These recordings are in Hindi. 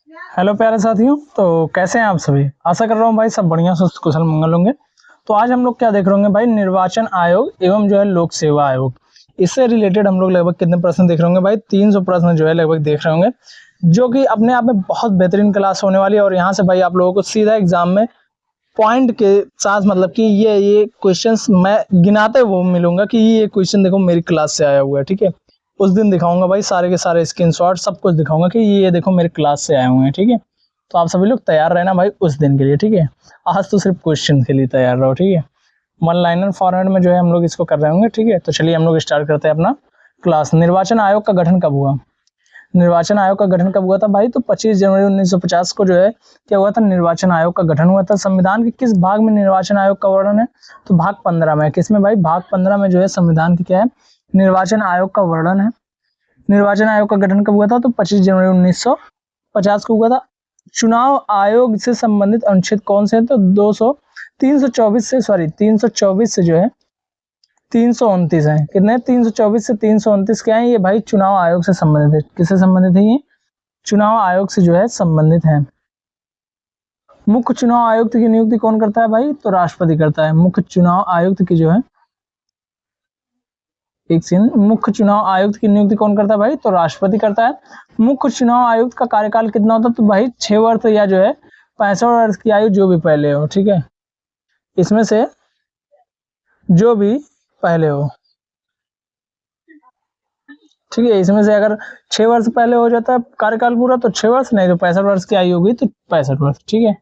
हेलो प्यारे साथियों। तो कैसे हैं आप सभी? आशा कर रहा हूँ भाई सब बढ़िया स्वस्थ कुशल मंगल होंगे। तो आज हम लोग क्या देख रहे होंगे भाई, निर्वाचन आयोग एवं जो है लोक सेवा आयोग, इससे रिलेटेड हम लोग लगभग कितने प्रश्न देख रहे होंगे भाई? 300 प्रश्न जो है लगभग देख रहे होंगे, जो कि अपने आप में बहुत बेहतरीन क्लास होने वाली है। और यहाँ से भाई आप लोगों को सीधा एग्जाम में पॉइंट के साथ, मतलब कि ये क्वेश्चंस मैं गिनाते हुए मिलूंगा कि ये क्वेश्चन देखो मेरी क्लास से आया हुआ है, ठीक है। उस दिन दिखाऊंगा भाई सारे के सारे स्क्रीनशॉट, सब कुछ दिखाऊंगा कि ये देखो मेरे क्लास से आए हुए हैं, ठीक है। तो आप सभी लोग तैयार रहना भाई उस दिन के लिए, ठीक है। आज तो सिर्फ क्वेश्चन के लिए तैयार रहो, ठीक है। वन लाइनर फॉर्मेट में जो है हम लोग इसको कर रहे होंगे, ठीक है। तो चलिए हम लोग स्टार्ट करते हैं अपना क्लास। निर्वाचन आयोग का गठन कब हुआ? निर्वाचन आयोग का गठन कब हुआ था भाई? तो 25 जनवरी 1950 को जो है क्या हुआ था, निर्वाचन आयोग का गठन हुआ था। संविधान के किस भाग में निर्वाचन आयोग का वर्णन है? तो भाग 15 में। किसमें भाई? भाग 15 में जो है संविधान की क्या है, निर्वाचन आयोग का वर्णन है। निर्वाचन आयोग का गठन कब हुआ था? तो 25 जनवरी 1950 को हुआ था। चुनाव आयोग से संबंधित अनुच्छेद कौन से हैं? तो 324 से जो है 329 है। कितने? 324 से 329 क्या है ये भाई? चुनाव आयोग से संबंधित है। किससे संबंधित है ये? चुनाव आयोग से जो है संबंधित है। मुख्य चुनाव आयुक्त की नियुक्ति कौन करता है भाई? तो राष्ट्रपति करता है। मुख्य चुनाव आयुक्त की जो है, एक सेकंड, मुख्य चुनाव आयुक्त की नियुक्ति कौन करता है भाई? तो राष्ट्रपति करता है। मुख्य चुनाव आयुक्त का कार्यकाल कितना होता है? तो भाई 6 वर्ष या जो है 65 वर्ष की आयु जो भी पहले हो, ठीक है। इसमें से जो भी पहले हो, ठीक है। इसमें से अगर 6 वर्ष पहले हो जाता है कार्यकाल पूरा तो 6 वर्ष, नहीं तो 65 वर्ष की आयु होगी तो 65 वर्ष, ठीक है।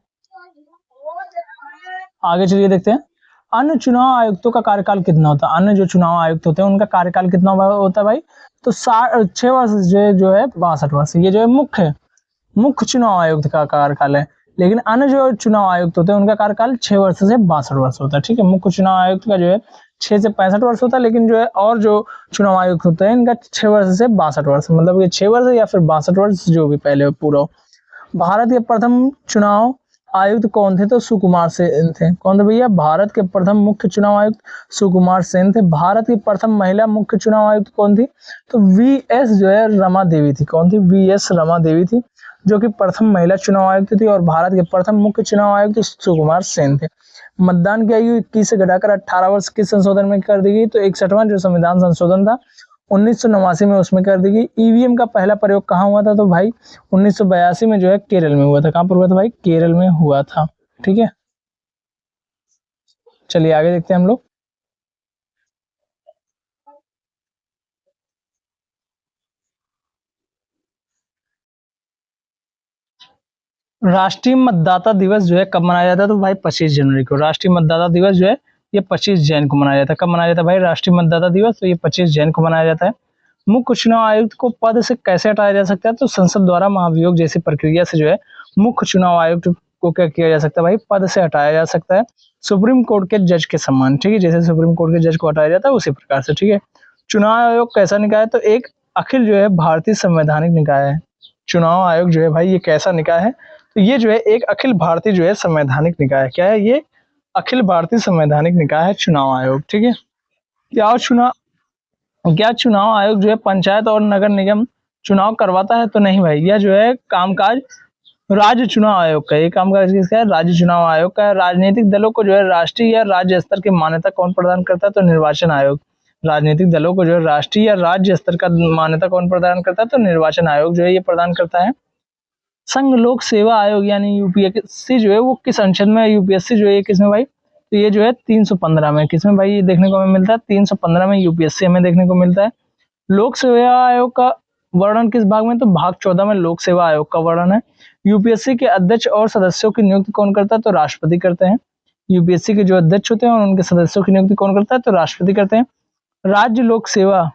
आगे चलिए देखते हैं अन्य चुनाव आयुक्तों का कार्यकाल कितना होता है। अन्य जो चुनाव आयुक्त होते हैं उनका कार्यकाल कितना होता है भाई? तो 6 वर्ष जो है 62 वर्ष। ये जो है मुख्य चुनाव आयुक्त का कार्यकाल है। लेकिन अन्य जो चुनाव आयुक्त होते हैं उनका कार्यकाल 6 वर्ष से 62 वर्ष होता है, ठीक है। मुख्य चुनाव आयुक्त का जो है 6 से 65 वर्ष होता है, लेकिन जो है और जो चुनाव आयुक्त होते हैं इनका 6 वर्ष से 62 वर्ष, मतलब ये 6 वर्ष या फिर 62 वर्ष जो भी पहले पूरा हो। भारत के प्रथम चुनाव आयुक्त कौन थे? तो सुकुमार सेन थे। कौन थे भैया? भारत के प्रथम मुख्य चुनाव आयुक्त सुकुमार सेन थे। भारत की प्रथम महिला मुख्य चुनाव आयुक्त कौन थी? तो वीएस जो है रमा देवी थी। कौन थी? वीएस रमा देवी थी, जो कि प्रथम महिला चुनाव आयुक्त थी। और भारत के प्रथम मुख्य चुनाव आयुक्त सुकुमार सेन थे। मतदान की आयु 21 से घटाकर 18 वर्ष किस संशोधन में कर दी गई? तो 61वां जो संविधान संशोधन था 1989 में उसमें कर दी गई। ईवीएम का पहला प्रयोग कहाँ हुआ था? तो भाई 1982 में जो है केरल में हुआ था। कहाँ पर हुआ था भाई? केरल में हुआ था, ठीक है। चलिए आगे देखते हैं हम लोग। राष्ट्रीय मतदाता दिवस जो है कब मनाया जाता है? तो भाई 25 जनवरी को। राष्ट्रीय मतदाता दिवस जो है ये 25 जैन को मनाया जाता है। कब मनाया जाता है भाई राष्ट्रीय मतदाता दिवस? तो ये 25 जैन को मनाया जाता है। मुख्य चुनाव आयुक्त को पद से कैसे हटाया जा सकता है? तो संसद द्वारा महाभियोग जैसी प्रक्रिया से जो है मुख्य चुनाव आयुक्त को क्या किया जा सकता है भाई? पद से हटाया जा सकता है, सुप्रीम कोर्ट के जज के समान, ठीक है। जैसे सुप्रीम कोर्ट के जज को हटाया जाता है उसी प्रकार से, ठीक है। चुनाव आयोग कैसा निकाय है? तो एक अखिल जो है भारतीय संवैधानिक निकाय है। चुनाव आयोग जो है भाई ये कैसा निकाय है? तो ये जो है एक अखिल भारतीय जो है संवैधानिक निकाय है। क्या है ये? अखिल भारतीय संवैधानिक निकाय है चुनाव आयोग, ठीक है। क्या चुनाव आयोग जो है पंचायत और नगर निगम चुनाव करवाता है? तो नहीं भाई, यह जो है कामकाज राज्य चुनाव आयोग का। ये कामकाज किसका है? राज्य चुनाव आयोग का। राजनीतिक दलों को जो है राष्ट्रीय या राज्य स्तर की मान्यता कौन प्रदान करता है? तो निर्वाचन आयोग। राजनीतिक दलों को जो है राष्ट्रीय या राज्य स्तर का मान्यता कौन प्रदान करता है? तो निर्वाचन आयोग जो है ये प्रदान करता है। संघ लोक सेवा आयोग यानी यूपीएससी जो है वो किस अनुच्छेद में? यूपीएससी जो है किसमें भाई? तो ये जो है 315 में। किसमें भाई ये देखने को हमें मिलता है? 315 में यूपीएससी हमें देखने को मिलता है। लोक सेवा आयोग का वर्णन किस भाग में? तो भाग 14 में लोक सेवा आयोग का वर्णन है। यूपीएससी के अध्यक्ष और सदस्यों की नियुक्ति कौन करता है? तो राष्ट्रपति करते हैं। यूपीएससी के जो अध्यक्ष होते हैं और उनके सदस्यों की नियुक्ति कौन करता है? तो राष्ट्रपति करते हैं। राज्य लोक सेवा,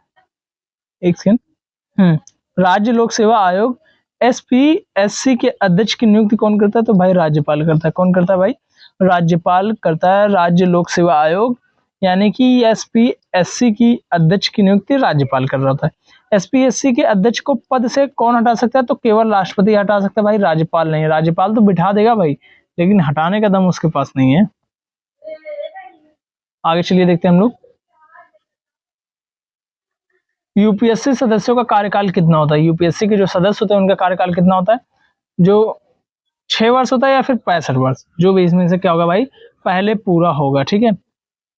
एक सेकंड, राज्य लोक सेवा आयोग एसपीएससी के अध्यक्ष की नियुक्ति कौन करता है? तो भाई राज्यपाल करता है। कौन करता है भाई? राज्यपाल करता है। राज्य लोक सेवा आयोग यानी कि एसपीएससी की अध्यक्ष की नियुक्ति राज्यपाल कर रहा होता है। एसपीएससी के अध्यक्ष को पद से कौन हटा सकता है? तो केवल राष्ट्रपति हटा सकता है भाई, राज्यपाल नहीं। राज्यपाल तो बिठा देगा भाई, लेकिन हटाने का दम उसके पास नहीं है। आगे चलिए देखते हैं हम लोग। यूपीएससी सदस्यों का कार्यकाल कितना होता है? यूपीएससी के जो सदस्य होते हैं उनका कार्यकाल कितना होता है? जो 6 वर्ष होता है या फिर 65 वर्ष, जो भी इसमें से क्या होगा भाई, पहले पूरा होगा। ठीक है।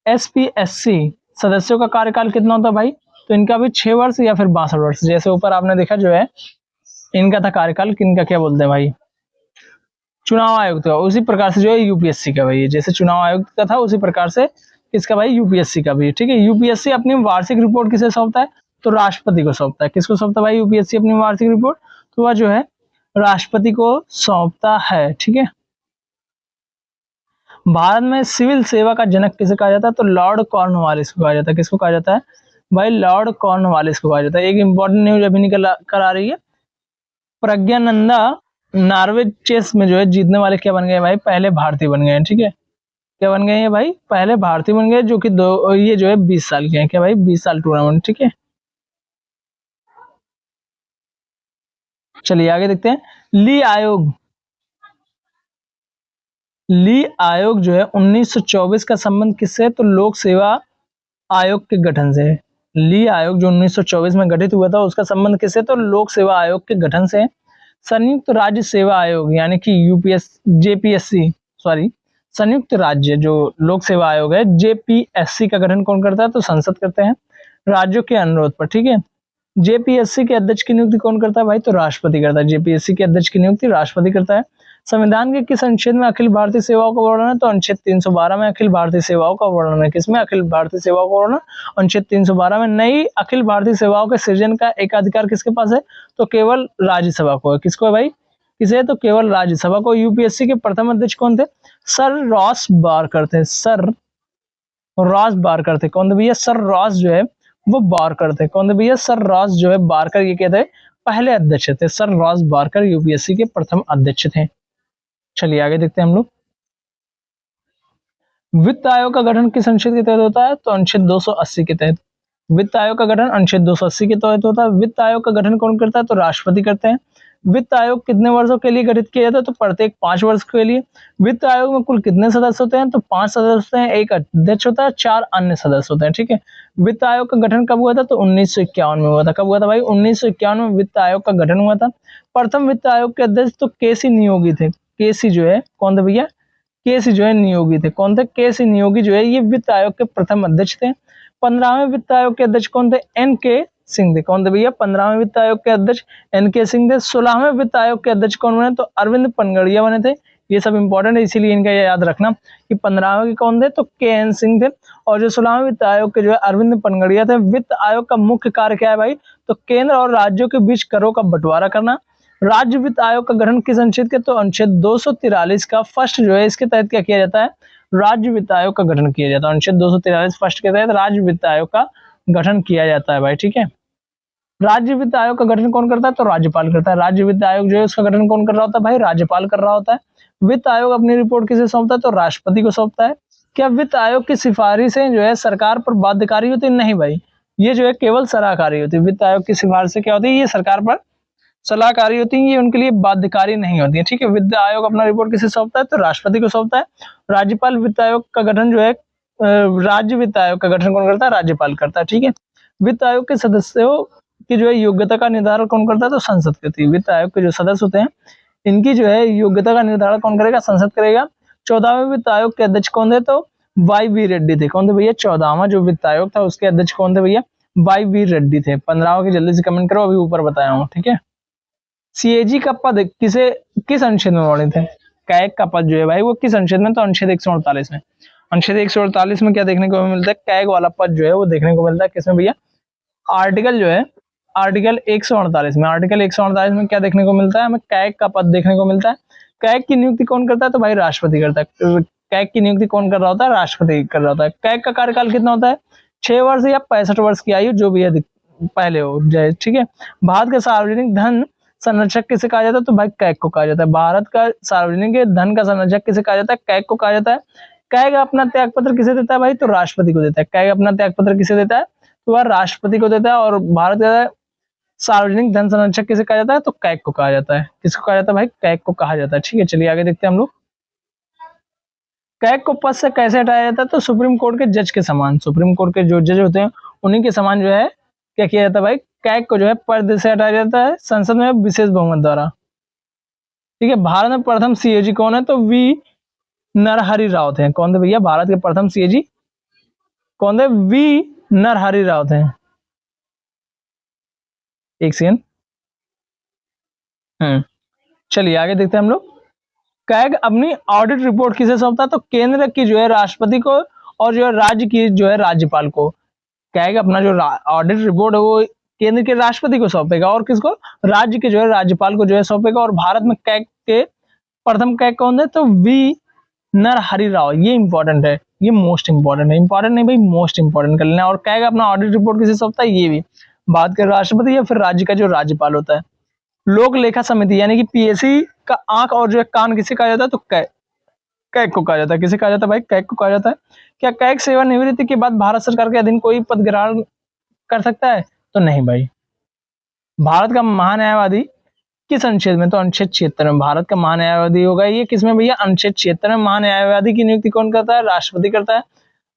SPSC सदस्यों का कार्यकाल कितना होता है भाई, तो इनका भी 6 वर्ष या फिर 62 वर्ष। जैसे ऊपर आपने देखा जो है इनका था कार्यकाल, किनका क्या बोलते हैं भाई, चुनाव आयुक्त का। उसी प्रकार से जो है यूपीएससी का भाई, जैसे चुनाव आयुक्त का था उसी प्रकार से इसका भाई यूपीएससी का भी। ठीक है। यूपीएससी अपनी वार्षिक रिपोर्ट किसे सौंपता है, तो राष्ट्रपति को सौंपता है। किसको सौंपता है भाई यूपीएससी अपनी वार्षिक रिपोर्ट, तो वह जो है राष्ट्रपति को सौंपता है। ठीक है। भारत में सिविल सेवा का जनक किसे कहा जाता है, तो लॉर्ड कॉर्नवालिस को कहा जाता है। किसको कहा जाता है भाई, लॉर्ड कॉर्नवालिस को कहा जाता है। एक इंपॉर्टेंट न्यूज अभी निकल कर आ रही है, प्रज्ञानंदा नॉर्वे चेस में जो है जीतने वाले क्या बन गए भाई, पहले भारतीय बन गए हैं। ठीक है। क्या बन गए हैं भाई, पहले भारतीय बन गए, जो कि ये जो है 20 साल के हैं। क्या भाई, 20 साल टूर्नामेंट। ठीक है। चलिए आगे देखते हैं। ली आयोग, ली आयोग जो है 1924 का संबंध किससे है, तो लोक सेवा आयोग के गठन से है। ली आयोग जो 1924 में गठित हुआ था उसका संबंध किससे, तो लोक सेवा आयोग के गठन से है। संयुक्त राज्य सेवा आयोग यानी कि यूपीएस जेपीएससी सॉरी संयुक्त राज्य जो लोक सेवा आयोग है जेपीएससी का गठन कौन करता है, तो संसद करते हैं राज्यों के अनुरोध पर। ठीक है। जेपीएससी के अध्यक्ष की नियुक्ति कौन करता है भाई, तो राष्ट्रपति करता है। जेपीएससी के अध्यक्ष की नियुक्ति राष्ट्रपति करता है। संविधान के किस अनुच्छेद में अखिल भारतीय सेवाओं का वर्णन है, तो अनुच्छेद 312 में अखिल भारतीय सेवाओं का वर्णन है। किसमें, अखिल भारतीय सेवाओं का वर्णन अनुच्छेद 312 में। नई अखिल भारतीय सेवाओं के सृजन का एकाधिकार किसके पास है, तो केवल राज्यसभा को है। किसको है भाई, किसे, तो केवल राज्यसभा को। यूपीएससी के प्रथम अध्यक्ष कौन थे, सर रॉस बारकर थे। सर रॉस बारकर थे। कौन थे भैया, सर रॉस जो है वो बारकर थे। कौन थे भैया, सर रॉस जो है बारकर, ये क्या थे, पहले अध्यक्ष थे। सर रॉस बारकर यूपीएससी के प्रथम अध्यक्ष थे। चलिए आगे देखते हैं हम लोग। वित्त आयोग का गठन किस अनुच्छेद के तहत होता है, तो अनुच्छेद 280 के तहत। वित्त आयोग का गठन अनुच्छेद 280 के तहत होता है। वित्त आयोग का गठन कौन करता है, तो राष्ट्रपति करते हैं। वित्त आयोग कितने वर्षों के लिए गठित किया जाता है, तो प्रत्येक 5 वर्ष के लिए। वित्त आयोग में कुल कितने सदस्य होते हैं, तो 5 सदस्य होते हैं, एक अध्यक्ष होता है, 4 अन्य सदस्य होते हैं। ठीक है। वित्त आयोग का गठन कब हुआ था, तो 1951 में हुआ था। कब हुआ था भाई, 1951 में वित्त आयोग का गठन हुआ था। प्रथम वित्त आयोग के अध्यक्ष तो केसी नियोगी थे। केसी जो है कौन थे भैया, केसी जो है नियोगी थे। कौन थे, केसी नियोगी जो है ये वित्त आयोग के प्रथम अध्यक्ष थे। 15वें वित्त आयोग के अध्यक्ष कौन थे, एन.के. सिंह थे। कौन थे भैया, 15वें वित्त आयोग के अध्यक्ष एन.के. सिंह थे। 16वें वित्त आयोग के अध्यक्ष कौन बने, तो अरविंद पनगड़िया बने थे। ये सब इंपॉर्टेंट है, इसीलिए इनका याद रखना कि 15वें के कौन थे, तो के.एन. सिंह थे। और जो 16वें वित्त आयोग के जो है अरविंद पनगड़िया थे। वित्त आयोग का मुख्य कार्य क्या है भाई, तो केंद्र और राज्यों के बीच करों का बंटवारा करना। राज्य वित्त आयोग का गठन किस अनुच्छेद के, तो अनुच्छेद 243 का फर्स्ट जो है इसके तहत क्या किया जाता है, राज्य वित्त आयोग का गठन किया जाता है। अनुच्छेद 243 फर्स्ट के तहत राज्य वित्त आयोग का गठन किया जाता है भाई। ठीक है। राज्य वित्त आयोग का गठन कौन करता है, तो राज्यपाल करता है। राज्य वित्त आयोग जो है उसका गठन कौन कर रहा होता है भाई, राज्यपाल कर रहा होता है। वित्त आयोग अपनी रिपोर्ट किसे सौंपता है, तो राष्ट्रपति को सौंपता है। क्या वित्त आयोग की सिफारिशें जो है सरकार पर बाध्यकारी होती है, नहीं भाई, ये जो है केवल सलाहकारी होती है। वित्त आयोग की सिफारिशें क्या होती है, ये सरकार पर सलाहकारी होती है, ये उनके लिए बाध्यकारी नहीं होती है। ठीक है। वित्त आयोग अपना रिपोर्ट किसे सौंपता है, तो राष्ट्रपति को सौंपता है। राज्यपाल वित्त आयोग का गठन जो है राज्य वित्त आयोग का गठन कौन करता है, राज्यपाल करता है। ठीक है। वित्त आयोग के सदस्यों की जो है योग्यता का निर्धारण कौन करता है, तो संसद करती है। वित्त आयोग के जो सदस्य होते हैं इनकी जो है योग्यता का निर्धारण कौन करेगा, संसद करेगा। 14वें वित्त आयोग के अध्यक्ष कौन थे, तो वाई.वी. रेड्डी थे। कौन थे भैया, 14वां जो वित्त आयोग था उसके अध्यक्ष कौन थे भैया, वाई.वी. रेड्डी थे। 15वां की जल्दी से कमेंट करो, अभी ऊपर बताया हूँ। ठीक है। सीएजी का पद किस अनुच्छेद में वर्णित है, कैग का पद जो है भाई वो किस अनुच्छेद में, तो अनुच्छेद 148 में। अनुच्छेद 148 में क्या देखने को मिलता है, कैग वाला पद जो है वो देखने को मिलता है। किसमें भैया, आर्टिकल जो है आर्टिकल 148 में। आर्टिकल 148 में क्या देखने को मिलता है, हमें कैग का पद देखने को मिलता है। कैग की नियुक्ति कौन करता है, तो भाई राष्ट्रपति करता है। कैग की नियुक्ति कौन कर रहा होता है, राष्ट्रपति कर रहा होता है। कैग का कार्यकाल कितना होता है, 6 वर्ष या 65 वर्ष की आयु, जो भी है पहले हो जाए। ठीक है। भारत का सार्वजनिक धन संरक्षक किसे कहा जाता है, तो भाई कैग को कहा जाता है। भारत का सार्वजनिक धन का संरक्षक किसे कहा जाता है, कैग को कहा जाता है। कैग अपना त्याग पत्र किसे देता है भाई, तो राष्ट्रपति को देता है। कैग अपना त्याग पत्र किसे देता है, तो वह राष्ट्रपति को देता है। और भारत का सार्वजनिक धन संरक्षक किसे कहा जाता है, तो कैग को कहा जाता है। किसको कहा जाता है भाई, कैग को कहा जाता है। ठीक है। चलिए आगे देखते हैं हम लोग। कैग को पद से कैसे हटाया जाता है, तो सुप्रीम कोर्ट के जज के समान, सुप्रीम कोर्ट के जो जज होते हैं उन्हीं के समान जो है क्या किया जाता है भाई, कैग को जो है पद से हटाया जाता है संसद में विशेष बहुमत द्वारा। ठीक है। भारत में प्रथम सीएजी कौन है? तो वी नरहरि राव थे। कौन थे भैया? भारत के प्रथम सीएजी कौन थे? वी नरहरि राव थे। एक सेकंड। चलिए आगे देखते हैं हम लोग। कैग अपनी ऑडिट रिपोर्ट किसे सौंपता है? तो केंद्र की जो है राष्ट्रपति को, और जो है राज्य की जो है राज्यपाल को। कैग अपना जो ऑडिट रिपोर्ट है वो केंद्र के राष्ट्रपति को सौंपेगा, और किसको? राज्य के जो है राज्यपाल को जो है सौंपेगा। और भारत में कैग के प्रथम कैग कौन है? तो वी नरहरि राव। ये इंपॉर्टेंट है, ये मोस्ट इंपॉर्टेंट है। इंपॉर्टेंट नहीं भाई, मोस्ट इंपॉर्टेंट कर लेना। और कैग अपना ऑडिट रिपोर्ट किसे सौंपता है? ये भी भारत के राष्ट्रपति या फिर राज्य का जो राज्यपाल होता है। लोक लेखा समिति यानी कि पीएससी का आंख और जो है कान किसे कहा जाता है? तो कैग को कहा जाता है। किसे कहा जाता है भाई? कैग को कहा जाता है। क्या कैग सेवानिवृत्ति के बाद भारत सरकार के अधीन कोई पद ग्रहण कर सकता है? तो नहीं भाई। भारत का महान्यायवादी किस अनुच्छेद में? तो अनुच्छेद 76 में भारत का महान्यायवादी होगा। ये किसमें भैया? अनुच्छेद 76 में। महान्यायवादी की नियुक्ति कौन करता है? राष्ट्रपति करता है।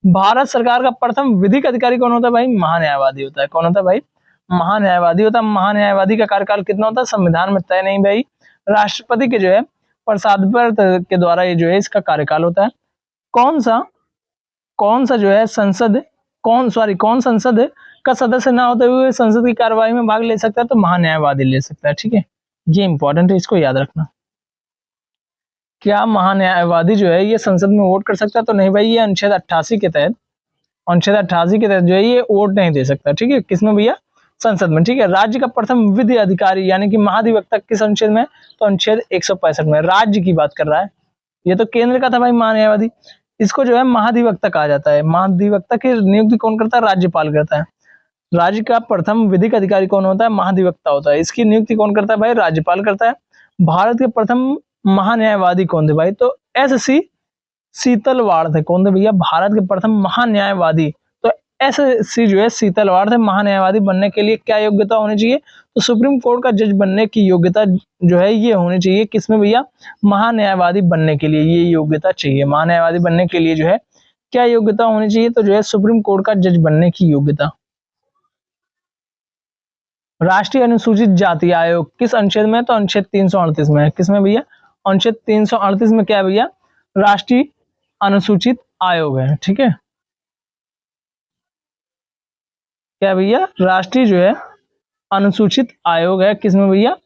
भारत सरकार का प्रथम विधिक अधिकारी कौन होता है भाई? महान्यायवादी होता है। कौन होता है भाई? महान्यायवादी होता है। महान्यायवादी का कार्यकाल कितना होता है? संविधान में तय नहीं भाई, राष्ट्रपति के जो है प्रसाद के द्वारा ये जो है इसका कार्यकाल होता है। कौन सा जो है संसद कौन संसद का सदस्य ना होते हुए संसद की कार्यवाही में भाग ले सकता है? तो महान्यायवादी ले सकता है। ठीक है, ये इंपॉर्टेंट है, इसको याद रखना। क्या महान्यायवादी जो है ये संसद में वोट कर सकता है? तो नहीं भाई, ये अनुच्छेद 88 के तहत जो है ये वोट नहीं दे सकता। ठीक है, किसमें भैया? संसद में। ठीक है। राज्य का प्रथम विधि अधिकारी यानी कि महाधिवक्ता किस अनुच्छेद में? तो अनुच्छेद 165 में। राज्य की बात कर रहा है, ये तो केंद्र का था भाई महान्यायवादी। इसको जो है महाधिवक्ता कहा जाता है। महाधिवक्ता की नियुक्ति कौन करता है? राज्यपाल करता है। राज्य का प्रथम विधिक अधिकारी कौन होता है? महाधिवक्ता होता है। इसकी नियुक्ति कौन करता है भाई? राज्यपाल करता है। भारत के प्रथम महान्यायवादी कौन थे भाई? तो एस.सी. शीतलवाड़ थे। कौन थे भैया? भारत के प्रथम महान्यायवादी तो एस.सी. जो है शीतलवाड़ थे। महान्यायवादी बनने के लिए क्या योग्यता होनी चाहिए? तो सुप्रीम कोर्ट का जज बनने की योग्यता जो है ये होनी चाहिए। किसमें भैया? महान्यायवादी बनने के लिए ये योग्यता चाहिए। महान्यायवादी बनने के लिए जो है क्या योग्यता होनी चाहिए? तो जो है सुप्रीम कोर्ट का जज बनने की योग्यता। राष्ट्रीय अनुसूचित जाति आयोग किस अनुच्छेद में? तो अनुच्छेद 338 में है। किसमें भैया? अनुच्छेद 338 में क्या है भैया? राष्ट्रीय अनुसूचित आयोग है। ठीक है, क्या भैया? राष्ट्रीय जो है अनुसूचित आयोग है। किसमें भैया?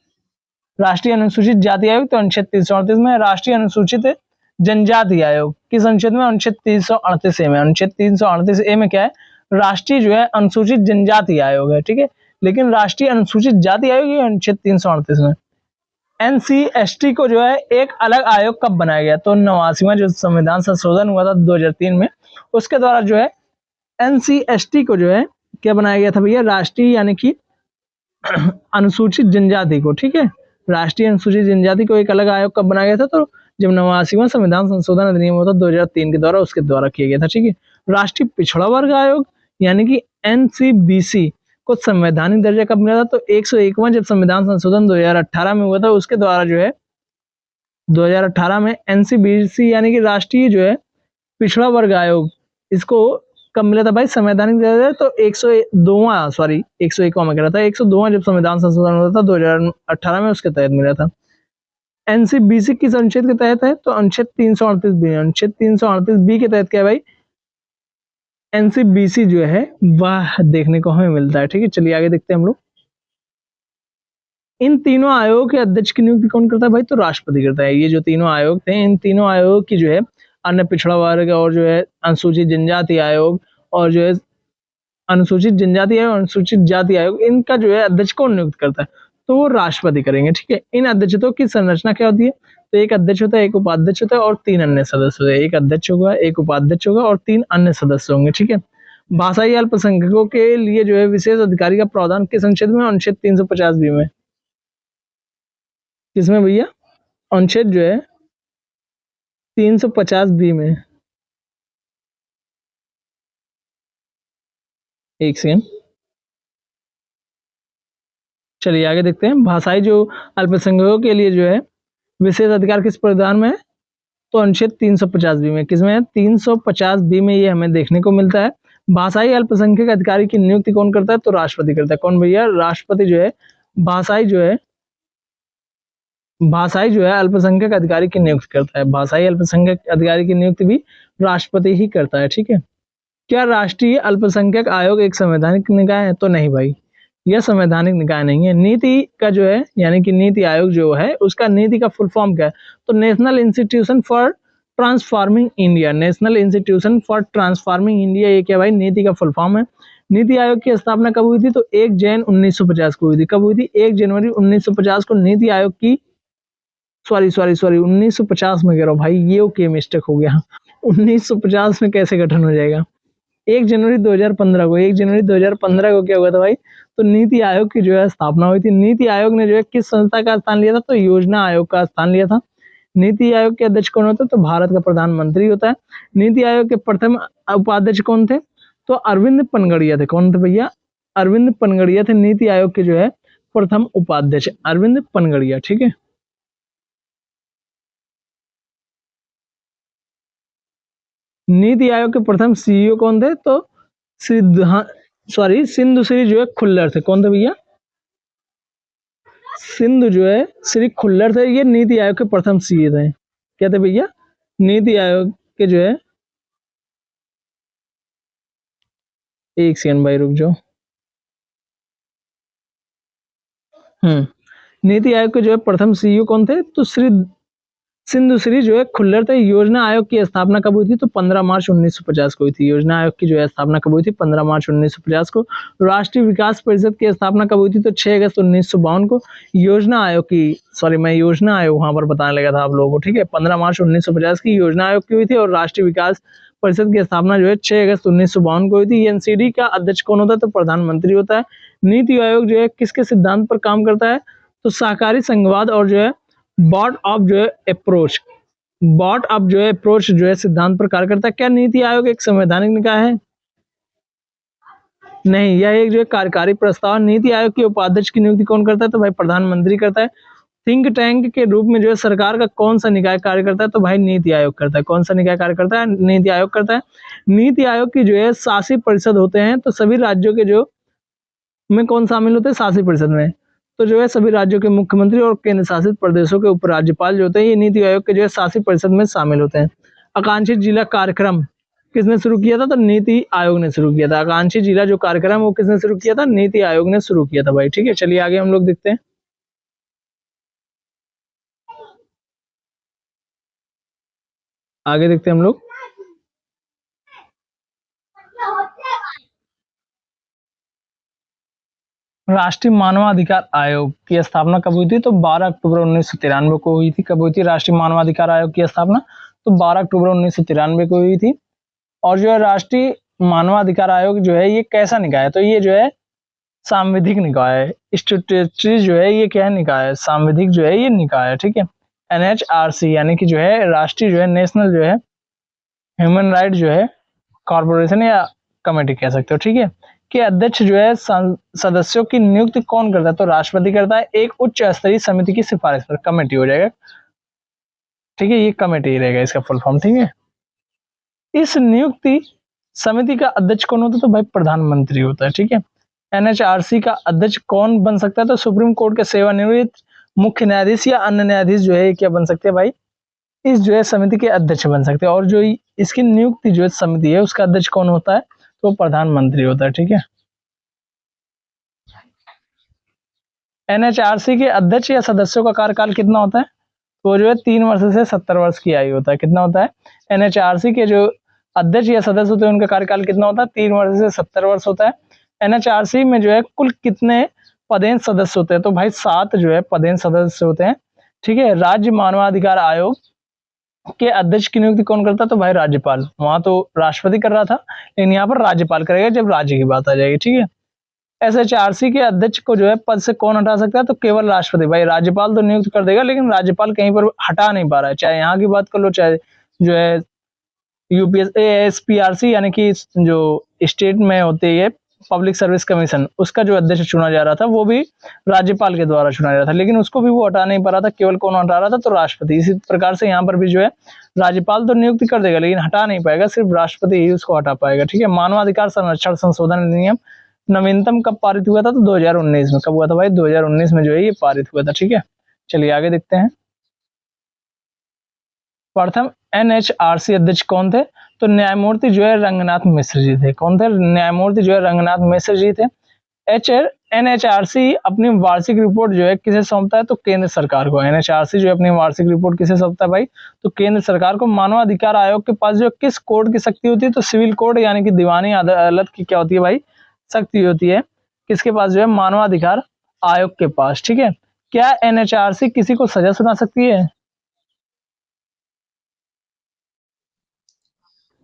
राष्ट्रीय अनुसूचित जाति आयोग तो अनुच्छेद 338 में। राष्ट्रीय अनुसूचित जनजाति आयोग किस अनुच्छेद में? अनुच्छेद 338 ए में। अनुच्छेद 338 ए में क्या है? राष्ट्रीय जो है अनुसूचित जनजाति आयोग है। ठीक है, लेकिन राष्ट्रीय अनुसूचित जाति आयोग ये अनुच्छेद 338 में। एनसीएसटी को जो है एक अलग आयोग कब बनाया गया? तो 89वां जो संविधान संशोधन हुआ था 2003 में, उसके द्वारा जो है एनसीएसटी को जो है क्या बनाया गया था भैया? राष्ट्रीय यानी कि अनुसूचित जनजाति को। ठीक है, राष्ट्रीय अनुसूचित जनजाति को एक अलग आयोग कब बनाया गया था? तो जब 89वां संविधान संशोधन अधिनियम हुआ था 2003 के द्वारा, उसके द्वारा किया गया था। ठीक है, राष्ट्रीय पिछड़ा वर्ग आयोग यानी कि एनसीबीसी को संवैधानिक दर्जा कब मिला था? तो 101वां जब संविधान संशोधन 2018 में हुआ था, उसके द्वारा जो है 2018 में एनसीबीसी यानी कि राष्ट्रीय जो है पिछड़ा वर्ग आयोग, इसको कब मिला था भाई? संवैधानिक दर्जा। तो 101वां में कह रहा था, 102वां जब संविधान संशोधन हुआ था 2018 में, उसके तहत मिला था। एनसीबीसी किस अनुच्छेद के तहत है? तो अनुच्छेद 338 बी। अनुच्छेद 338 बी के तहत क्या है भाई? एनसीबीसी जो है वह देखने को हमें मिलता है। ठीक है, चलिए आगे देखते हैं हम लोग। इन तीनों आयोगों के अध्यक्ष की नियुक्ति कौन करता है भाई? तो राष्ट्रपति करता है। ये जो तीनों आयोग थे, इन तीनों आयोग की जो है अन्य पिछड़ा वर्ग और जो है अनुसूचित जनजाति आयोग और जो है अनुसूचित जनजाति आयोग, अनुसूचित जाति आयोग, इनका जो है अध्यक्ष कौन नियुक्त करता है? तो वो राष्ट्रपति करेंगे। ठीक है, इन अध्यक्षों की संरचना क्या होती है? तो एक अध्यक्ष होता है, एक उपाध्यक्ष होता है और 3 अन्य सदस्य होते हैं। एक अध्यक्ष होगा, एक उपाध्यक्ष होगा और 3 अन्य सदस्य होंगे। ठीक है, भाषाई अल्पसंख्यकों के लिए जो है विशेष अधिकारी का प्रावधान किस अनुच्छेद में? अनुच्छेद 350 बी में। किसमें भैया? अनुच्छेद जो है 350 बी में। एक सेकंड, चलिए आगे देखते हैं। भाषाई जो अल्पसंख्यकों के लिए जो है विशेष अधिकार किस प्रावधान में है? तो अनुच्छेद 350 बी में। किसमें है? 350 बी में ये हमें देखने को मिलता है। भाषाई अल्पसंख्यक अधिकारी की नियुक्ति कौन करता है? तो राष्ट्रपति करता है। कौन भैया? राष्ट्रपति जो है भाषाई जो है भाषाई जो है अल्पसंख्यक अधिकारी की नियुक्ति करता है, भाषाई अल्पसंख्यक अधिकारी की नियुक्ति भी राष्ट्रपति ही करता है, ठीक है। क्या राष्ट्रीय अल्पसंख्यक आयोग एक संवैधानिक निकाय है? तो नहीं भाई, यह संवैधानिक निकाय नहीं है। नीति का जो है यानी कि नीति आयोग जो है उसका नीति का फुल फॉर्म क्या है? तो national institution for transforming India, national institution for transforming India, ये क्या भाई नीति का फुल फॉर्म है। नीति आयोग की स्थापना कब हुई थी? तो 1 जैन 1950 को हुई थी। कब हुई थी? 1 जनवरी 1950 को नीति आयोग की सॉरी 1950 में कह रहा हूँ भाई, ये ओके मिस्टेक हो गया 1950 में कैसे गठन हो जाएगा? 1 जनवरी 2015 को, 1 जनवरी 2015 को क्या हुआ था भाई? तो नीति आयोग की जो है स्थापना हुई थी। नीति आयोग ने जो है किस संस्था का स्थान लिया था? तो योजना आयोग का स्थान लिया था। नीति आयोग के अध्यक्ष कौन होता है? तो भारत का प्रधानमंत्री होता है। नीति आयोग के प्रथम उपाध्यक्ष कौन थे? तो अरविंद पनगड़िया थे। कौन थे भैया? अरविंद पनगड़िया थे नीति आयोग के जो है प्रथम उपाध्यक्ष, अरविंद पनगड़िया, ठीक है। नीति आयोग के प्रथम सीईओ कौन थे? तो सिंधु श्री जो है खुल्लर थे। कौन थे भैया? सिंधु जो है श्री खुल्लर थे, ये नीति आयोग के प्रथम सीईओ थे। क्या थे भैया? नीति आयोग के जो है, एक सेकंड भाई रुक जाओ। नीति आयोग के जो है प्रथम सीईओ कौन थे? तो सिंधु श्री जो है खुल्लर थे। योजना आयोग की स्थापना कब हुई थी? तो 15 मार्च 1950 को हुई थी। योजना आयोग की जो है स्थापना कब हुई थी? 15 मार्च 1950 को। राष्ट्रीय विकास परिषद की स्थापना कब हुई थी? तो 6 अगस्त 1952 को। योजना आयोग की मैं योजना आयोग वहां पर बताने लगा था आप लोगों को, ठीक है। 15 मार्च 1950 की योजना आयोग की हुई थी और राष्ट्रीय विकास परिषद की स्थापना जो है 6 अगस्त 1952 को हुई थी। एनसीडी का अध्यक्ष कौन होता है? तो प्रधानमंत्री होता है। नीति आयोग जो है किसके सिद्धांत पर काम करता है? तो सहकारी संघवाद और जो है बॉट ऑफ जो है अप्रोच, बॉट ऑफ जो है अप्रोच जो है सिद्धांत पर कार्य करता है। क्या नीति आयोग एक संवैधानिक निकाय है? नहीं, यह एक जो है कार्यकारी प्रस्ताव। नीति आयोग के उपाध्यक्ष की नियुक्ति कौन करता है? तो भाई प्रधानमंत्री करता है। थिंक टैंक के रूप में जो है सरकार का कौन सा निकाय कार्य करता है? तो भाई नीति आयोग करता है। कौन सा निकाय कार्य करता है? नीति आयोग करता है। नीति आयोग की जो है शासी परिषद होते हैं, तो सभी राज्यों के जो में कौन शामिल होते हैं शासी परिषद में? तो जो है सभी राज्यों के मुख्यमंत्री और केंद्र शासित प्रदेशों के उपराज्यपाल जो होते हैं ये नीति आयोग के जो है शासी परिषद में शामिल होते हैं। आकांक्षी जिला कार्यक्रम किसने शुरू किया था? तो नीति आयोग ने शुरू किया था। आकांक्षी जिला जो कार्यक्रम वो किसने शुरू किया था? नीति आयोग ने शुरू किया था भाई, ठीक है। चलिए आगे हम लोग देखते हैं। आगे देखते हैं हम लोग। राष्ट्रीय मानवाधिकार आयोग की स्थापना कब हुई थी? तो 12 अक्टूबर 1993 को हुई थी। कब हुई थी राष्ट्रीय मानवाधिकार आयोग की स्थापना? तो 12 अक्टूबर 1993 को हुई थी। और जो है राष्ट्रीय मानवाधिकार आयोग जो है ये कैसा निकाय है? तो ये जो है सांविधिक निकाय है। स्टैट्यूटरी जो है ये क्या है? निकाय है। सांविधिक जो है ये निकाय है, ठीक है। एनएचआरसी यानी कि जो है राष्ट्रीय जो है नेशनल जो है ह्यूमन राइट जो है कॉर्पोरेशन या कमेटी कह सकते हो, ठीक है। कि अध्यक्ष जो है सदस्यों की नियुक्ति कौन करता है? तो राष्ट्रपति करता है। एक उच्च स्तरीय समिति की सिफारिश पर, कमेटी हो जाएगा, ठीक है। ये कमेटी रहेगा इसका फुल फॉर्म, ठीक है। इस नियुक्ति समिति का अध्यक्ष कौन होता है? तो भाई प्रधानमंत्री होता है, ठीक है। एनएचआरसी का अध्यक्ष कौन बन सकता है? तो सुप्रीम कोर्ट के सेवानिवृत्त मुख्य न्यायाधीश या अन्य न्यायाधीश जो है क्या बन सकते हैं भाई? इस जो है समिति के अध्यक्ष बन सकते हैं। और जो इसकी नियुक्ति जो है समिति है उसका अध्यक्ष कौन होता है? तो प्रधानमंत्री होता है, ठीक है। एनएचआरसी के अध्यक्ष या सदस्यों का कार्यकाल कितना होता है? तो जो है 3 वर्ष से 70 वर्ष की आयु होता है। कितना होता है? एनएचआरसी के जो अध्यक्ष या सदस्य होते हैं उनका कार्यकाल कितना होता है? 3 वर्ष से 70 वर्ष होता है। एनएचआरसी में जो है कुल कितने पदेन सदस्य होते हैं? तो भाई 7 जो है पदेन सदस्य होते हैं, ठीक है। राज्य मानवाधिकार आयोग के अध्यक्ष की नियुक्ति कौन करता है? तो भाई राज्यपाल। वहां तो राष्ट्रपति कर रहा था लेकिन यहाँ पर राज्यपाल करेगा जब राज्य की बात आ जाएगी, ठीक है। एसएचआरसी के अध्यक्ष को जो है पद से कौन हटा सकता है? तो केवल राष्ट्रपति। भाई राज्यपाल तो नियुक्त कर देगा लेकिन राज्यपाल कहीं पर हटा नहीं पा रहा है, चाहे यहाँ की बात कर लो चाहे जो है एएसपीआरसी यानी कि जो स्टेट में होती है पब्लिक सर्विस कमीशन, उसका जो अध्यक्ष चुना जा रहा था वो भी राज्यपाल के द्वारा चुना जा रहा था, लेकिन उसको भी वो हटा नहीं पा रहा था। केवल कौन हटा रहा था? तो राष्ट्रपति। इसी प्रकार से यहाँ पर भी जो है राज्यपाल तो नियुक्ति कर देगा लेकिन हटा नहीं पाएगा, सिर्फ राष्ट्रपति ही उसको हटा पाएगा, ठीक है। मानवाधिकार संरक्षण संशोधन अधिनियम नवीनतम कब पारित हुआ था? तो 2019 में। कब हुआ था भाई? 2019 में जो है ये पारित हुआ था, ठीक है। चलिए आगे देखते हैं। प्रथम एनएचआरसी अध्यक्ष कौन थे? तो न्यायमूर्ति जो है रंगनाथ मिश्र जी थे। कौन थे? न्यायमूर्ति जो है रंगनाथ मिश्र जी थे। एनएचआरसी अपनी वार्षिक रिपोर्ट जो है किसे सौंपता है? तो केंद्र सरकार को। एनएचआरसी जो है अपनी वार्षिक रिपोर्ट किसे सौंपता है भाई? तो केंद्र सरकार को। मानवाधिकार आयोग के पास जो किस कोड की शक्ति होती है? तो सिविल कोड यानी कि दीवानी अदालत की क्या होती है भाई? शक्ति होती है। किसके पास? जो है मानवाधिकार आयोग के पास। ठीक है। क्या एनएचआरसी किसी को सजा सुना सकती है?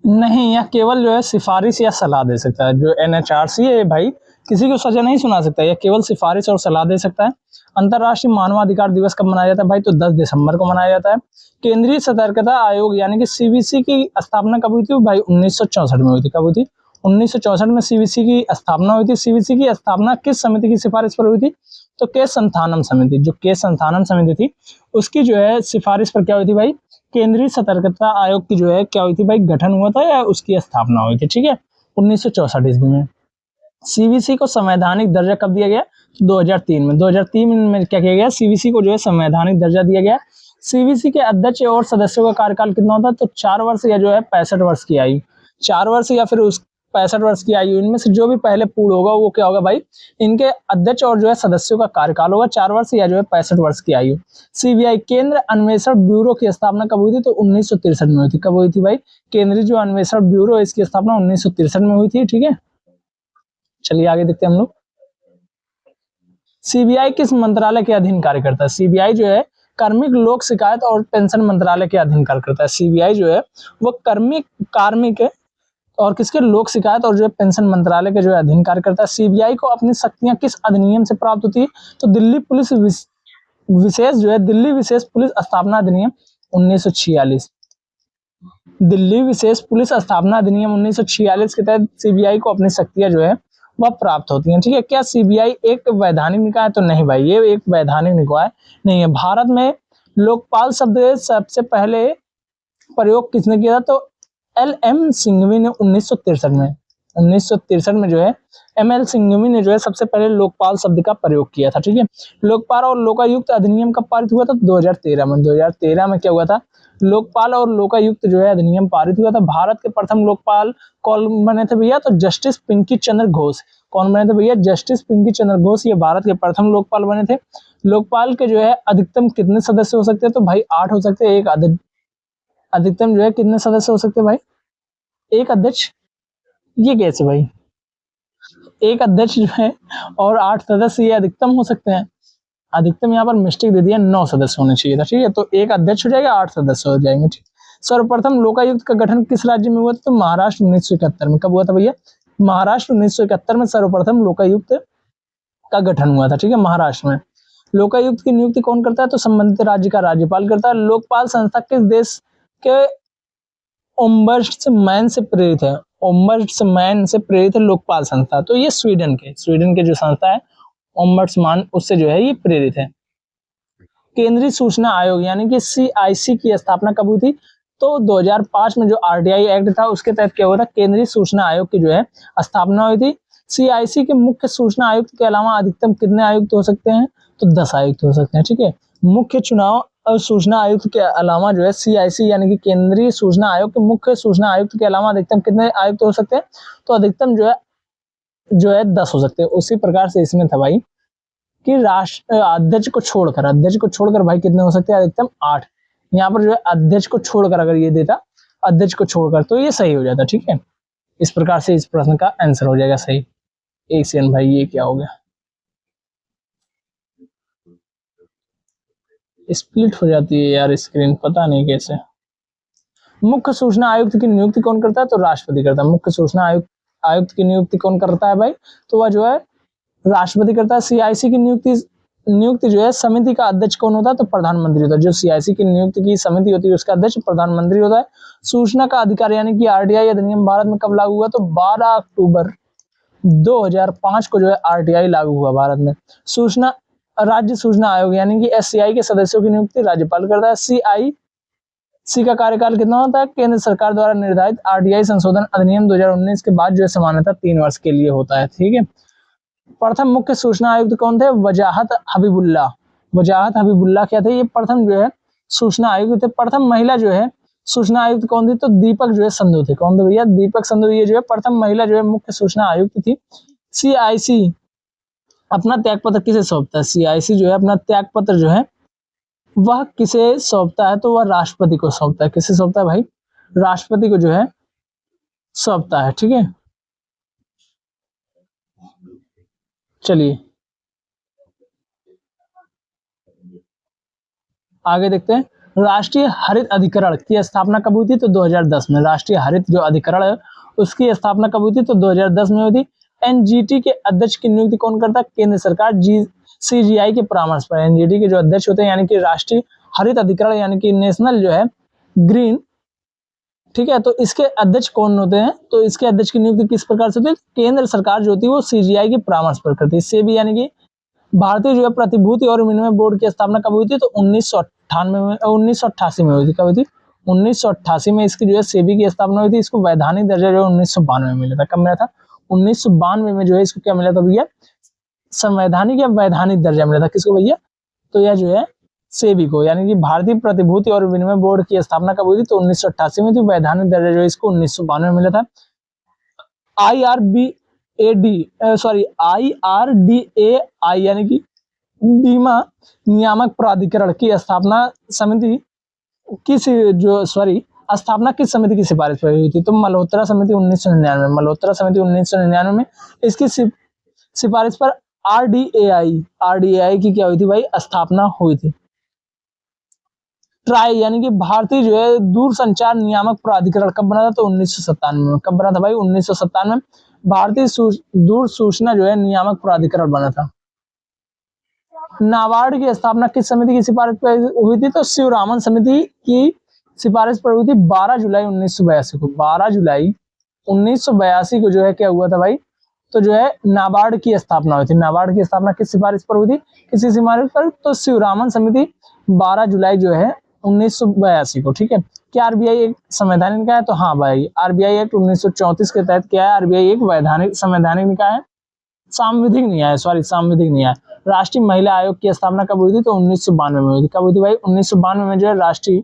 नहीं, यह केवल जो है सिफारिश या सलाह दे सकता है। जो एनएचआरसी है भाई किसी को सजा नहीं सुना सकता, यह केवल सिफारिश और सलाह दे सकता है। अंतर्राष्ट्रीय मानवाधिकार दिवस कब मनाया जाता है भाई? तो 10 दिसंबर को मनाया जाता है। केंद्रीय सतर्कता आयोग यानी कि सीवीसी की स्थापना कब हुई थी भाई? 1964 में हुई थी। कब हुई थी? 1964 में सीवीसी की स्थापना हुई थी। सीवीसी की स्थापना किस समिति की सिफारिश पर हुई थी? तो केस संथानम समिति। जो केस संथानम समिति थी उसकी जो है सिफारिश पर क्या हुई थी भाई? केंद्रीय सतर्कता आयोग की जो है क्या हुई थी भाई? गठन हुआ था या उसकी स्थापना हुई थी। ठीक है, 1964 ईस्वी में। सीवीसी को संवैधानिक दर्जा कब दिया गया? 2003 में। 2003 में क्या किया गया? सीवीसी को जो है संवैधानिक दर्जा दिया गया। सीवीसी के अध्यक्ष और सदस्यों का कार्यकाल कितना होता है? तो 4 वर्ष या जो है 65 वर्ष की आयु। 4 वर्ष या फिर उस 65 वर्ष की आयु, इनमें से जो भी पहले पूर्ण होगा वो क्या होगा भाई? इनके अध्यक्ष और जो है सदस्यों का कार्यकाल होगा 4 वर्ष या जो है 65 वर्ष की आयु। सीबीआई केंद्र अन्वेषण ब्यूरो की स्थापना कब हुई थी? तो 1963 में हुई थी। कब हुई थी भाई? केंद्रीय जो अन्वेषण ब्यूरो इसकी स्थापना 1963 में हुई थी। ठीक है, चलिए आगे देखते हैं हम लोग। सीबीआई किस मंत्रालय के अधीन कार्य करता है? सीबीआई जो है कार्मिक लोक शिकायत और पेंशन मंत्रालय के अधीन कार्य करता है। सीबीआई जो है वो कार्मिक और किसके? लोक शिकायत और जो है पेंशन मंत्रालय के जो है अधीन कार्य करता है। सीबीआई को अपनी शक्तियां किस अधिनियम से प्राप्त होती है? तो दिल्ली पुलिस विशेष जो है दिल्ली विशेष पुलिस स्थापना अधिनियम 1946। दिल्ली विशेष पुलिस स्थापना अधिनियम 1946 के तहत सीबीआई को अपनी शक्तियां जो है वह प्राप्त होती हैं। ठीक है, क्या सीबीआई एक वैधानिक निकाय? तो नहीं भाई, ये एक वैधानिक निकाय नहीं है। भारत में लोकपाल शब्द सबसे पहले प्रयोग किसने किया था? तो एल.एम. सिंघवी ने 1963 में जो है एम.एल. सिंघवी ने जो है सबसे पहले लोकपाल शब्द का प्रयोग किया था। ठीक है, लोकपाल और लोकायुक्त अधिनियम कब पारित हुआ था? 2013 में। 2013 में क्या हुआ था? लोकपाल और लोकायुक्त जो है अधिनियम पारित हुआ था। भारत के प्रथम लोकपाल कौन बने थे भैया? तो जस्टिस पिंकी चंद्र घोष। कौन बने थे भैया? जस्टिस पिंकी चंद्र घोष, ये भारत के प्रथम लोकपाल बने थे। लोकपाल के जो है अधिकतम कितने सदस्य हो सकते हैं? तो भाई 8 हो सकते हैं। एक अधिकतम जो है कितने सदस्य हो सकते हैं भाई? एक अध्यक्ष। ये कैसे भाई? एक अध्यक्ष जो है और 8 सदस्य, ये अधिकतम हो सकते हैं? अधिकतम यहाँ पर मिस्टेक दे दिया, 9 सदस्य होने चाहिए था। ठीक है, तो एक अध्यक्ष हो जाएगा, 8 सदस्य हो जाएंगे। ठीक, सर्वप्रथम लोकायुक्त का गठन किस राज्य में हुआ था? तो महाराष्ट्र 1971 में। कब हुआ था भैया? महाराष्ट्र 1971 में सर्वप्रथम लोकायुक्त का गठन हुआ था। ठीक है, महाराष्ट्र में। लोकायुक्त की नियुक्ति कौन करता है? तो संबंधित राज्य का राज्यपाल करता है। लोकपाल संस्था किस देश के ओम्बड्समैन से प्रेरित है? ओम्बड्समैन से प्रेरित है लोकपाल संस्था। तो ये स्वीडन के जो संस्था है ओम्बड्समैन, उससे जो है ये प्रेरित है। केंद्रीय सूचना आयोग यानी कि सीआईसी की स्थापना कब हुई थी? तो 2005 में जो आरटीआई एक्ट था उसके तहत क्या हुआ था? केंद्रीय सूचना आयोग की जो है स्थापना हुई थी। सीआईसी के मुख्य सूचना आयुक्त के अलावा अधिकतम कितने आयुक्त हो सकते हैं? तो 10 आयुक्त हो सकते हैं। ठीक है, मुख्य चुनाव और सूचना आयुक्त के अलावा जो है सीआईसी यानी कि केंद्रीय सूचना आयोग के मुख्य सूचना आयुक्त के अलावा अधिकतम कितने आयुक्त हो सकते हैं? तो अधिकतम जो है 10 हो सकते हैं। उसी प्रकार से इसमें था भाई कि राष्ट्र अध्यक्ष को छोड़कर भाई कितने हो सकते हैं? अधिकतम 8। यहाँ पर जो है अध्यक्ष को छोड़कर अगर ये देता अध्यक्ष को छोड़कर तो ये सही हो जाता। ठीक है, इस प्रकार से इस प्रश्न का आंसर हो जाएगा सही। एक सेकंड भाई, ये क्या हो गया? स्प्लिट हो जाती है यार स्क्रीन, पता नहीं कैसे। मुख्य सूचना आयुक्त की नियुक्ति कौन करता है? तो राष्ट्रपति करता है। मुख्य सूचना आयुक्त की नियुक्ति कौन करता है भाई? तो वह जो है राष्ट्रपति करता है। सीआईसी की नियुक्ति जो है समिति का अध्यक्ष कौन होता है? तो प्रधानमंत्री होता है। जो सीआईसी की नियुक्ति की समिति होती है उसका अध्यक्ष प्रधानमंत्री होता है। सूचना का अधिकार यानी कि आरटीआई अधिनियम भारत में कब लागू हुआ? तो 12 अक्टूबर 2005 को जो है आरटीआई लागू हुआ भारत में। राज्य सूचना आयोग यानी कि एससीआई के सदस्यों की नियुक्ति राज्यपाल करता है। सीआईसी का कार्यकाल कितना होता है? केंद्र सरकार द्वारा निर्धारित आरटीआई संशोधन अधिनियम 2019 के बाद जो है सामान्यतः 3 वर्ष के लिए होता है। ठीक है, प्रथम मुख्य सूचना आयुक्त कौन थे? वजाहत वजाहत हबीबुल्लाह क्या थे, ये प्रथम जो है सूचना आयुक्त थे। प्रथम महिला जो है सूचना आयुक्त कौन थी, तो दीपक जो है संधू थे। कौन थे भैया, दीपक संधू, ये जो है प्रथम महिला जो है मुख्य सूचना आयुक्त थी। CIC अपना त्याग पत्र किसे सौंपता है, CIC जो है अपना त्याग पत्र जो है वह किसे सौंपता है, तो वह राष्ट्रपति को सौंपता है। किसे सौंपता है भाई, राष्ट्रपति को जो है सौंपता है। ठीक है, चलिए आगे देखते हैं। राष्ट्रीय हरित अधिकरण की स्थापना कब हुई थी, तो 2010 में। राष्ट्रीय हरित जो अधिकरण है उसकी स्थापना कब हुई थी, तो 2010 में हुई थी। NGT के अध्यक्ष की नियुक्ति कौन करता है, केंद्र सरकार CGI के परामर्श पर। NGT के जो अध्यक्ष होते हैं यानी कि राष्ट्रीय हरित अधिकरण यानी कि नेशनल जो है ग्रीन, ठीक है, तो इसके अध्यक्ष कौन होते हैं, तो इसके अध्यक्ष की नियुक्ति किस प्रकार से होती है, केंद्र सरकार जो होती है वो CGI के परामर्श पर करती है। सेबी यानी कि भारतीय जो है प्रतिभूति और विनिमय बोर्ड की स्थापना कब हुई थी, तो 1988 में हुई थी। कब हुई थी, 1988 में इसकी जो है सेबी की स्थापना हुई थी। इसको वैधानिक दर्जा जो है 1992 में मिला था। कब मिला था, 1992 में जो है इसको क्या मिला था भैया, संवैधानिक या वैधानिक दर्जा मिला था। किसको भैया, तो यह जो है सेबी को, यानी कि भारतीय प्रतिभूति और विनिमय बोर्ड की स्थापना कब हुई थी, तो 1988 में थी। वैधानिक दर्जा जो है इसको 1992 में मिला था। IRDAI यानी कि बीमा नियामक प्राधिकरण की स्थापना समिति स्थापना किस समिति की सिफारिश पर हुई थी, तो मल्होत्रा समिति 1999 में। मल्होत्रा समिति 1999 में इसकी सिफारिश पर RDAI की क्या हुई थी भाई, स्थापना हुई थी। ट्राई यानी कि भारतीय जो है दूरसंचार नियामक प्राधिकरण कब बना था, तो 1997 में। कब बना था भाई, 1997 में भारतीय दूर सूचना जो है नियामक प्राधिकरण बना था। नाबार्ड की स्थापना किस समिति की सिफारिश पर हुई थी, तो शिवरामन समिति की सिफारिश पर हुई थी 12 जुलाई 1982 को। 12 जुलाई 1982 को जो है क्या हुआ था भाई, तो जो है नाबार्ड की स्थापना हुई थी। नाबार्ड की स्थापना किस सिफारिश पर हुई थी, किसी सिफारिश पर, तो शिवरामन समिति 12 जुलाई जो है 1982 को। ठीक है, क्या RBI एक संवैधानिक निकाय है, तो हाँ भाई, RBI एक्ट 1934 के तहत क्या है, RBI एक वैधानिक संवैधानिक निकाय है, सांविधिक न्याय, सांविधिक न्याय। राष्ट्रीय महिला आयोग की स्थापना कब हुई थी, तो 1992 में हुई थी। कब हुई थी भाई, 1992 में जो है राष्ट्रीय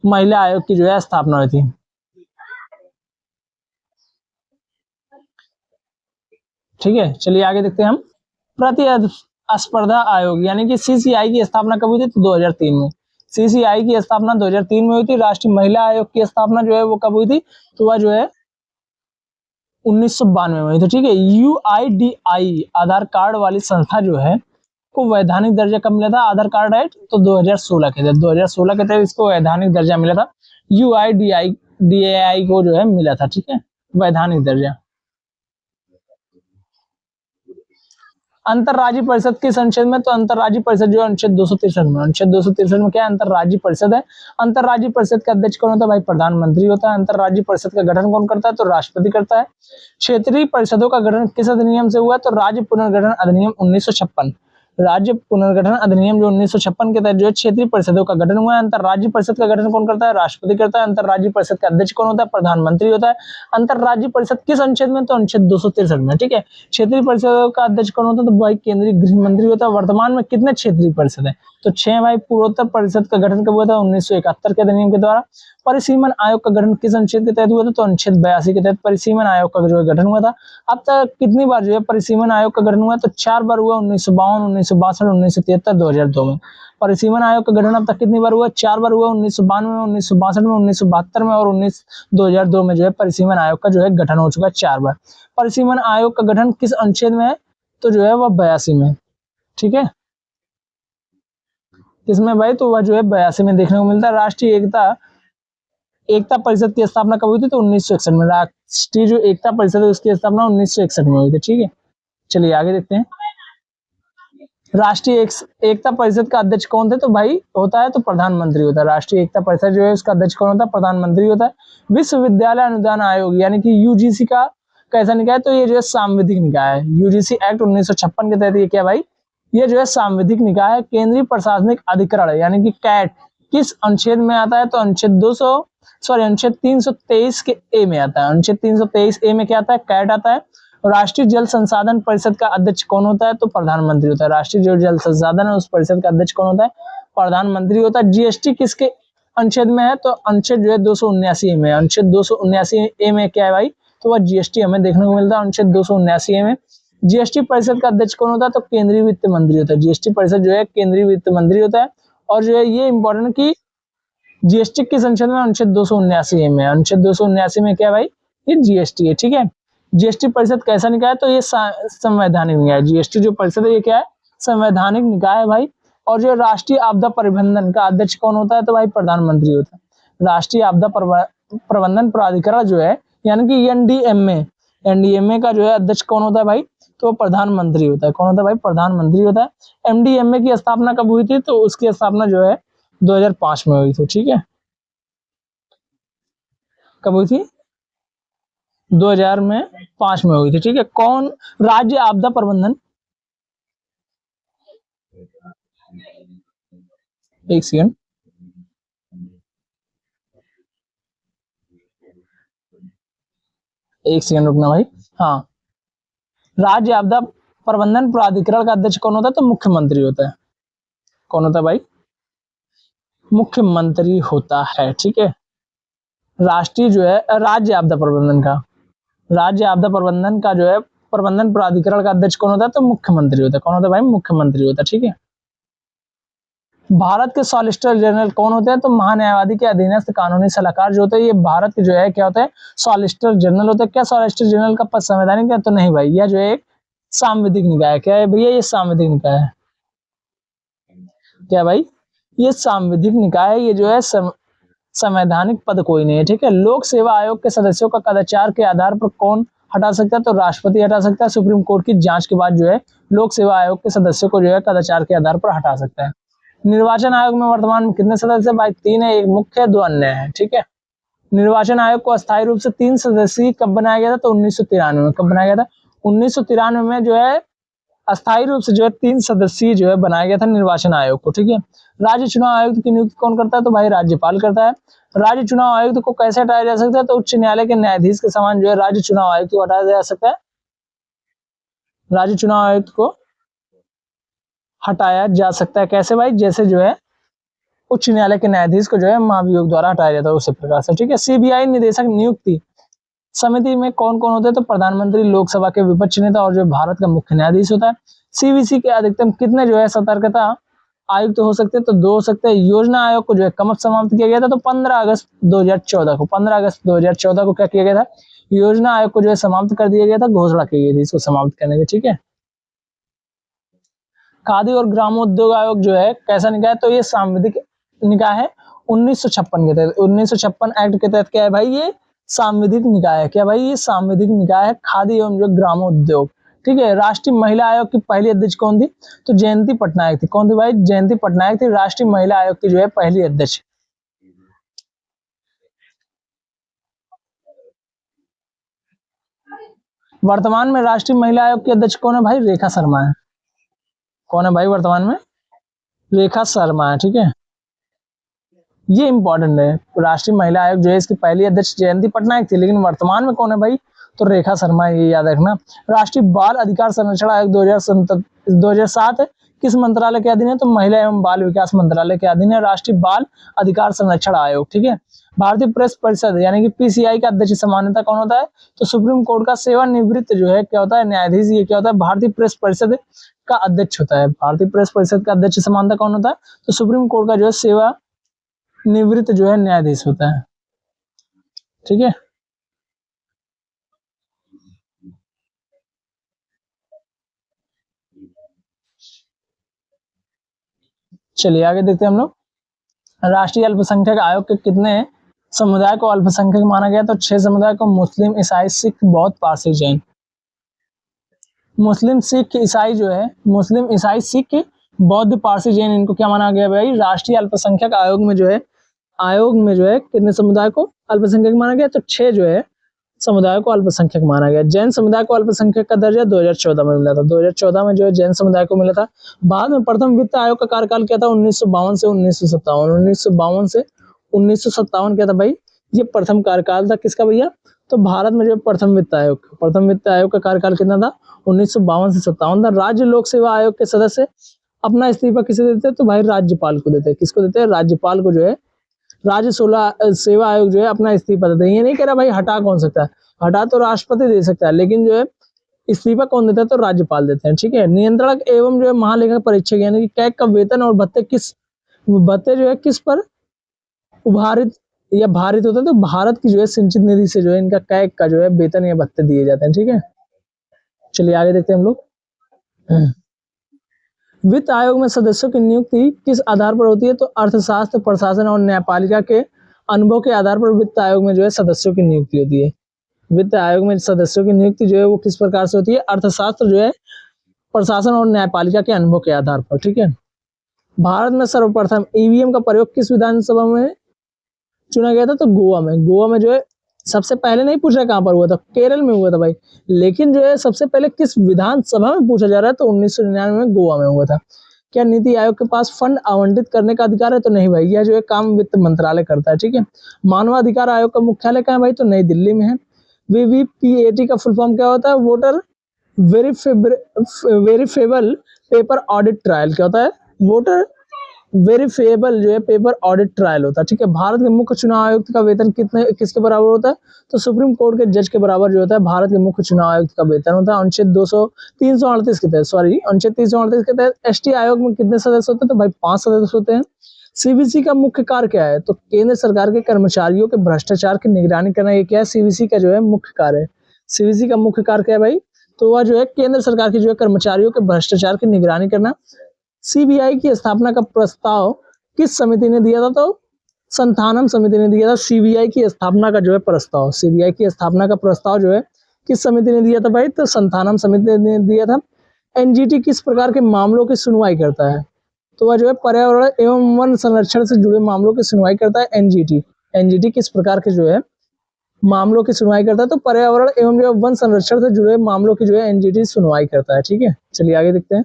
महिला आयोग की जो है स्थापना हुई थी। ठीक है, चलिए आगे देखते हैं हम। प्रतिस्पर्धा आयोग यानी कि CCI की स्थापना कब हुई थी, तो 2003 में। CCI की स्थापना 2003 में हुई थी। राष्ट्रीय महिला आयोग की स्थापना जो है वो कब हुई थी, तो वह जो है 1992 में हुई थी। ठीक है, UIDAI आधार कार्ड वाली संस्था जो है को वैधानिक दर्जा कब मिला था, आधार कार्ड एक्ट, तो 2016 के तहत। 2016 के तहत इसको वैधानिक दर्जा मिला था। UIDAI को जो है मिला था। ठीक है, वैधानिक दर्जा। अंतरराज्यीय परिषद किस अनुच्छेद में, तो अंतरराज्यीय परिषद जो है अनुच्छेद 263 में। अनुच्छेद 263 में क्या है, अंतरराज्यीय परिषद है। अंतरराज्यीय परिषद का अध्यक्ष कौन होता है भाई, प्रधानमंत्री होता है। अंतरराज्यीय परिषद का गठन कौन करता है, तो राष्ट्रपति करता है। क्षेत्रीय परिषदों का गठन किस अधिनियम से हुआ, तो राज्य पुनर्गठन अधिनियम 1956। राज्य पुनर्गठन अधिनियम जो 1956 के तहत जो है क्षेत्रीय परिषदों का गठन हुआ है। अंतरराज्यीय परिषद का गठन कौन करता है, राष्ट्रपति करता है। अंतरराज्यीय परिषद का अध्यक्ष कौन होता है, प्रधानमंत्री होता है। अंतरराज्यीय परिषद किस अनुच्छेद में, तो अनुच्छेद 263 में। ठीक है, क्षेत्रीय परिषदों का अध्यक्ष कौन होता है, तो भाई केंद्रीय गृह मंत्री होता है। वर्तमान में कितने क्षेत्रीय परिषद है, तो 6 भाई। पूर्वोत्तर परिषद का गठन कब हुआ था, 1971 के अधिनियम के द्वारा। परिसीमन आयोग का गठन किस अनुच्छेद के तहत हुआ था, तो अनुच्छेद 82 के तहत परिसीमन आयोग का जो गठन हुआ था। अब तक कितनी बार जो है परिसीमन आयोग का गठन हुआ, तो 4 बार हुआ, 1952, 1962, 1973, 2002 में। परिसीमन आयोग का गठन अब तक कितनी बार हुआ, 4 बार हुआ, 1992 में, 1962 में, 1972 में और 2002 में जो है परिसीमन आयोग का जो है गठन हो चुका है 4 बार। परिसीमन आयोग का गठन किस अनुच्छेद में है, तो जो है वह 82 में। ठीक है, किसमें भाई, तो वह जो है 82 में देखने को मिलता है। राष्ट्रीय एकता परिषद की स्थापना कब हुई थी, तो 1961 में। राष्ट्रीय जो एकता परिषद है उसकी स्थापना 1961 में हुई थी। ठीक है, चलिए आगे देखते हैं। राष्ट्रीय एकता परिषद का अध्यक्ष कौन थे, तो भाई होता है तो प्रधानमंत्री होता है। राष्ट्रीय एकता परिषद जो है उसका अध्यक्ष कौन होता है, प्रधानमंत्री होता है। विश्वविद्यालय अनुदान आयोग यानी कि UGC का कैसा निकाय, तो ये जो है सांविधिक निकाय है। UGC एक्ट 1956 के तहत ये क्या भाई, ये जो है सांविधिक निकाय है। केंद्रीय प्रशासनिक अधिकरण यानी कि कैट किस अनुच्छेद में आता है, तो अनुच्छेद 323 के ए में आता है। अनुच्छेद 323 ए में क्या आता है, कैट आता है। राष्ट्रीय जल संसाधन परिषद का अध्यक्ष कौन होता है? तो प्रधानमंत्री होता है। राष्ट्रीय जो जल संसाधन है उस परिषद का अध्यक्ष कौन होता है? प्रधानमंत्री होता है। जीएसटी किसके अनुच्छेद में है? तो अनुच्छेद जो है 279 में। अनुच्छेद 279 में क्या है भाई? तो वह जीएसटी हमें देखने को मिलता है अनुच्छेद 279 में। जीएसटी परिषद का अध्यक्ष कौन होता है? तो केंद्रीय वित्त मंत्री होता है। जीएसटी परिषद जो है केंद्रीय वित्त मंत्री होता है। और जो है ये इंपॉर्टेंट कि जीएसटी किस अनुच्छेद में? अनुच्छेद 279 में। अनुच्छेद 279 में क्या है भाई? ये जीएसटी है, ठीक है। जीएसटी परिषद कैसा निकाय है? तो ये संवैधानिक निकाय है। जीएसटी जो परिषद है ये क्या है? संवैधानिक निकाय है भाई। और जो राष्ट्रीय आपदा प्रबंधन का अध्यक्ष कौन होता है? तो भाई प्रधानमंत्री होता है। राष्ट्रीय आपदा प्रबंधन प्राधिकरण जो है यानी कि एनडीएमए का जो है अध्यक्ष कौन होता है भाई? तो प्रधानमंत्री होता है। कौन होता है भाई? प्रधानमंत्री होता है। एमडीएमए की स्थापना कब हुई थी? तो उसकी स्थापना जो है 2005 में हुई थी, ठीक है। कब हुई थी? 2005 में हुई थी, ठीक है। कौन? राज्य आपदा प्रबंधन, एक सेकंड, रुकना भाई। हाँ, राज्य आपदा प्रबंधन प्राधिकरण का अध्यक्ष कौन होता है? तो मुख्यमंत्री होता है। कौन होता है भाई? मुख्यमंत्री होता है, ठीक है। राष्ट्रीय जो है राज्य आपदा प्रबंधन का जो है प्रबंधन प्राधिकरण का अध्यक्ष कौन होता है? तो मुख्यमंत्री होता है। कौन होता है भाई? मुख्यमंत्री होता है, ठीक है। भारत के सॉलिसिटर जनरल कौन होते हैं? तो महान्यायवादी के अधीनस्थ कानूनी सलाहकार जो होते हैं ये भारत के जो है क्या होता है? सॉलिसिटर जनरल होता है। क्या सॉलिसिटर जनरल का पद संवैधानिक है? तो नहीं भाई, यह जो है एक सांविधिक निकाय है। क्या है भैया? ये सांविधिक निकाय है। क्या भाई? ये सांविधिक निकाय है। ये जो है संवैधानिक पद कोई नहीं है, ठीक है। लोक सेवा आयोग के सदस्यों का कदाचार के आधार पर कौन हटा सकता है? तो राष्ट्रपति हटा सकता है। सुप्रीम कोर्ट की जांच के बाद जो है लोक सेवा आयोग के सदस्यों को जो है कदाचार के आधार पर हटा सकता है। निर्वाचन आयोग में वर्तमान में कितने सदस्य? भाई 3 है, एक मुख्य है, 2 अन्य है, ठीक है। निर्वाचन आयोग को अस्थायी रूप से 3 सदस्यीय कब बनाया गया था? तो 1993 में। कब बनाया गया था? 1993 में जो है अस्थायी रूप से जो है 3 सदस्यीय जो है बनाया गया था निर्वाचन आयोग को, ठीक है। राज्य चुनाव आयुक्त की नियुक्ति कौन करता है? तो भाई राज्यपाल करता है। राज्य चुनाव आयुक्त को कैसे हटाया जा सकता है? तो उच्च न्यायालय के न्यायाधीश के समान जो है राज्य चुनाव आयुक्त को हटाया जा सकता है। राज्य चुनाव आयुक्त को हटाया जा सकता है कैसे भाई? जैसे जो है उच्च न्यायालय के न्यायाधीश को जो है महाभियोग द्वारा हटाया जाता है उसी प्रकार से, ठीक है। सीबीआई निदेशक नियुक्ति समिति में कौन कौन होते हैं? तो प्रधानमंत्री, लोकसभा के विपक्ष नेता और जो भारत का मुख्य न्यायाधीश होता है। सीवीसी के अधिकतम कितने जो है सतर्कता आयुक्त हो सकते हैं? तो 2 हो सकते हैं। योजना आयोग को जो है कब समाप्त किया गया था? तो 15 अगस्त 2014 को। 15 अगस्त 2014 को क्या किया गया था? योजना आयोग को जो है समाप्त कर दिया गया था, घोषणा की गई थी इसको समाप्त करने की, ठीक है। खादी और ग्रामोद्योग आयोग जो है कैसा निकाय है? तो ये सांविधिक निकाय है। 1956 के तहत, 1956 एक्ट के तहत क्या है भाई? ये सांविधिक निकाय है। क्या भाई? ये सांविधिक निकाय है, खादी एवं जो ग्रामोद्योग, ठीक है। राष्ट्रीय महिला आयोग की पहली अध्यक्ष कौन थी? तो जयंती पटनायक थी। कौन थी भाई? जयंती पटनायक थी राष्ट्रीय महिला आयोग की जो है पहली अध्यक्ष। वर्तमान में राष्ट्रीय महिला आयोग की अध्यक्ष कौन है भाई? रेखा शर्मा है। कौन है भाई वर्तमान में? रेखा शर्मा है, ठीक है। ये इंपॉर्टेंट है। राष्ट्रीय महिला आयोग जो है इसकी पहली अध्यक्ष जयंती पटनायक थी, लेकिन वर्तमान में कौन है भाई? तो रेखा शर्मा, ये याद रखना। राष्ट्रीय बाल अधिकार संरक्षण आयोग 2007 किस मंत्रालय के अधीन है? तो महिला एवं बाल विकास मंत्रालय के अधीन है राष्ट्रीय बाल अधिकार संरक्षण आयोग, ठीक है। भारतीय प्रेस परिषद यानी कि पीसीआई का अध्यक्ष सामान्यतः कौन होता है? तो सुप्रीम कोर्ट का सेवानिवृत्त जो है क्या होता है? न्यायाधीश। ये क्या होता है? भारतीय प्रेस परिषद का अध्यक्ष होता है। भारतीय प्रेस परिषद का अध्यक्ष सामान्यतः कौन होता है? तो सुप्रीम कोर्ट का जो है सेवा निवृत्त जो है न्यायाधीश होता है, ठीक है। चलिए आगे देखते हैं हम लोग। राष्ट्रीय अल्पसंख्यक आयोग के कितने समुदाय को अल्पसंख्यक माना गया? तो 6 समुदाय को, मुस्लिम, ईसाई, सिख, बौद्ध, पारसी, जैन। मुस्लिम, सिख, ईसाई जो है, मुस्लिम, ईसाई, सिख, बौद्ध, पारसी, जैन, इनको क्या माना गया भाई? राष्ट्रीय अल्पसंख्यक आयोग में जो है कितने समुदाय को अल्पसंख्यक माना गया? तो 6 जो है समुदाय को अल्पसंख्यक माना गया। जैन समुदाय को अल्पसंख्यक का दर्जा 2014 में मिला था। 2014 में जो है जैन समुदाय को मिला था। बाद में प्रथम वित्त आयोग का कार्यकाल क्या था? 1952 से 1957। 1952 से 1957 क्या था भाई? ये प्रथम कार्यकाल था किसका भैया, तो भारत में जो प्रथम वित्त आयोग का कार्यकाल कितना था, 1952 से 57 था। राज्य लोक सेवा आयोग के सदस्य अपना इस्तीफा किसे देते हैं, तो भाई राज्यपाल को देते हैं। किसको देते हैं, राज्यपाल को जो है राज्य सेवा आयोग जो है अपना इस्तीफा देते हैं। ये नहीं कह रहा भाई हटा कौन सकता है, हटा तो राष्ट्रपति दे सकता है, लेकिन जो है इस्तीफा कौन देता है, तो राज्यपाल देते हैं। ठीक है, नियंत्रक एवं जो है महालेखा परीक्षक यानी कि कैग का वेतन और भत्ते जो है किस पर उभारित या भारित होता है, तो भारत की जो है सिंचित निधि से जो है इनका कैग का जो है वेतन या भत्ते दिए जाते हैं। ठीक है, चलिए आगे देखते हैं हम लोग। वित्त आयोग में सदस्यों की नियुक्ति किस आधार पर होती है, तो अर्थशास्त्र, प्रशासन और न्यायपालिका के अनुभव के आधार पर वित्त आयोग में जो है सदस्यों की नियुक्ति होती है। वित्त आयोग में सदस्यों की नियुक्ति जो है वो किस प्रकार से होती है, अर्थशास्त्र जो है, प्रशासन और न्यायपालिका के अनुभव के आधार पर। ठीक है, भारत में सर्वप्रथम ईवीएम का प्रयोग किस विधानसभा में चुना गया था, तो गोवा में जो है सबसे पहले नहीं पूछ रहा कहां पर हुआ था, केरल में हुआ था भाई, लेकिन जो है सबसे पहले किस विधानसभा में पूछा जा रहा है, तो 1999 में गोवा में हुआ था। क्या नीति आयोग के पास फंड आवंटित करने का अधिकार है, तो नहीं भाई, यह जो है काम वित्त मंत्रालय करता है। ठीक है, मानवाधिकार आयोग का मुख्यालय कहाँ है भाई, तो नई दिल्ली में है। VVPAT का फुल फॉर्म क्या होता है, वोटर वेरिफेबल पेपर ऑडिट ट्रायल क्या होता है, वोटर वेरिफेबल जो है पेपर ऑडिट ट्रायल होता है। ठीक है, भारत के मुख्य चुनाव आयुक्त का वेतन किसके बराबर होता है, तो सुप्रीम कोर्ट के जज के बराबर जो होता है भारत के मुख्य चुनाव आयुक्त का वेतन होता है। अनुच्छेद 338 के तहत अनुच्छेद 338 के तहत ST आयोग में कितने सदस्य होते हैं, तो भाई 5 सदस्य होते हैं। CBC का मुख्य कार्य क्या है, तो केंद्र सरकार के कर्मचारियों के भ्रष्टाचार की निगरानी करना, ये क्या है, CBC का जो है मुख्य कार्य है। CBC का मुख्य कार्य क्या है भाई, तो वह जो है केंद्र सरकार की जो है कर्मचारियों के भ्रष्टाचार की निगरानी करना। CBI की स्थापना का प्रस्ताव किस समिति ने दिया था, तो संथानम समिति ने दिया था। CBI की स्थापना का जो है प्रस्ताव, CBI की स्थापना का प्रस्ताव जो है किस समिति ने दिया था भाई, तो संथानम समिति ने दिया था। NGT किस प्रकार के मामलों की सुनवाई करता है, तो वह जो है पर्यावरण एवं वन संरक्षण से जुड़े मामलों की सुनवाई करता है। NGT किस प्रकार के जो है मामलों की सुनवाई करता है, तो पर्यावरण एवं जो वन संरक्षण से जुड़े मामलों की जो है NGT सुनवाई करता है। ठीक है, चलिए आगे देखते हैं।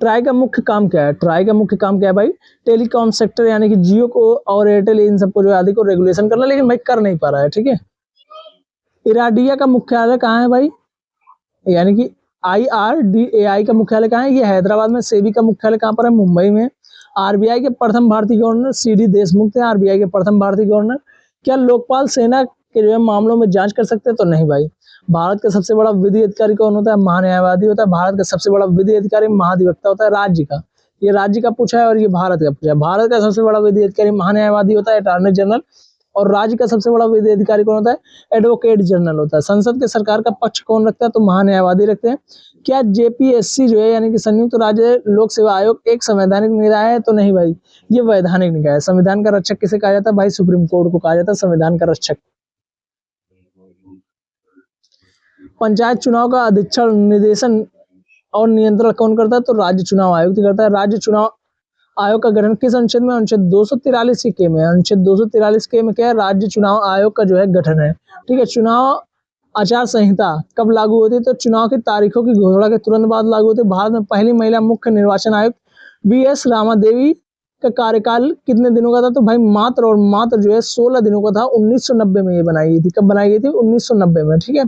ट्राई का मुख्य काम क्या है, ट्राई का मुख्य काम क्या है भाई, टेलीकॉम सेक्टर यानी कि जियो को और एयरटेल इन सबको जो आदि को रेगुलेशन करना, लेकिन भाई कर नहीं पा रहा है। ठीक है, इराडिया का मुख्यालय कहाँ है भाई, यानी कि IRDAI का मुख्यालय कहाँ है, ये हैदराबाद में। सेबी का मुख्यालय कहाँ पर है, मुंबई में। RBI के प्रथम भारतीय गवर्नर CD देशमुख थे, RBI के प्रथम भारतीय गवर्नर। क्या लोकपाल सेना के जो है मामलों में जांच कर सकते हैं, तो नहीं भाई। भारत का सबसे बड़ा विधि अधिकारी कौन होता है, महान्यायवादी होता है। भारत का सबसे बड़ा विधि अधिकारी महाधिवक्ता होता है राज्य का, ये राज्य का पूछा है और ये भारत का पूछा है। भारत का सबसे बड़ा विधि अधिकारी महान्यायवादी होता है, अटॉर्नी जनरल, और राज्य का सबसे बड़ा विधि अधिकारी कौन होता है, एडवोकेट जनरल होता है। संसद के सरकार का पक्ष कौन रखता है, तो महान्यायवादी रखते हैं। क्या JPSC जो है यानी कि संयुक्त राज्य लोक सेवा आयोग एक संवैधानिक निकाय है, तो नहीं भाई, ये वैधानिक निकाय है। संविधान का रक्षक किसे कहा जाता है भाई, सुप्रीम कोर्ट को कहा जाता है संविधान का रक्षक। पंचायत चुनाव का अधीक्षण, निर्देशन और नियंत्रण कौन करता है, तो राज्य चुनाव आयुक्त करता है। राज्य चुनाव आयोग का गठन किस अनुच्छेद में, अनुच्छेद 243 के में। अनुच्छेद 243 के में क्या है, राज्य चुनाव आयोग का जो है गठन है। ठीक है, चुनाव आचार संहिता कब लागू होती है, तो चुनाव की तारीखों की घोषणा के तुरंत बाद लागू होती है। भारत में पहली महिला मुख्य निर्वाचन आयुक्त VS रामा देवी का कार्यकाल कितने दिनों का था, तो भाई मात्र जो है 16 दिनों का था। 1990 में ये बनाई गई थी। कब बनाई गई थी, 1990 में। ठीक है,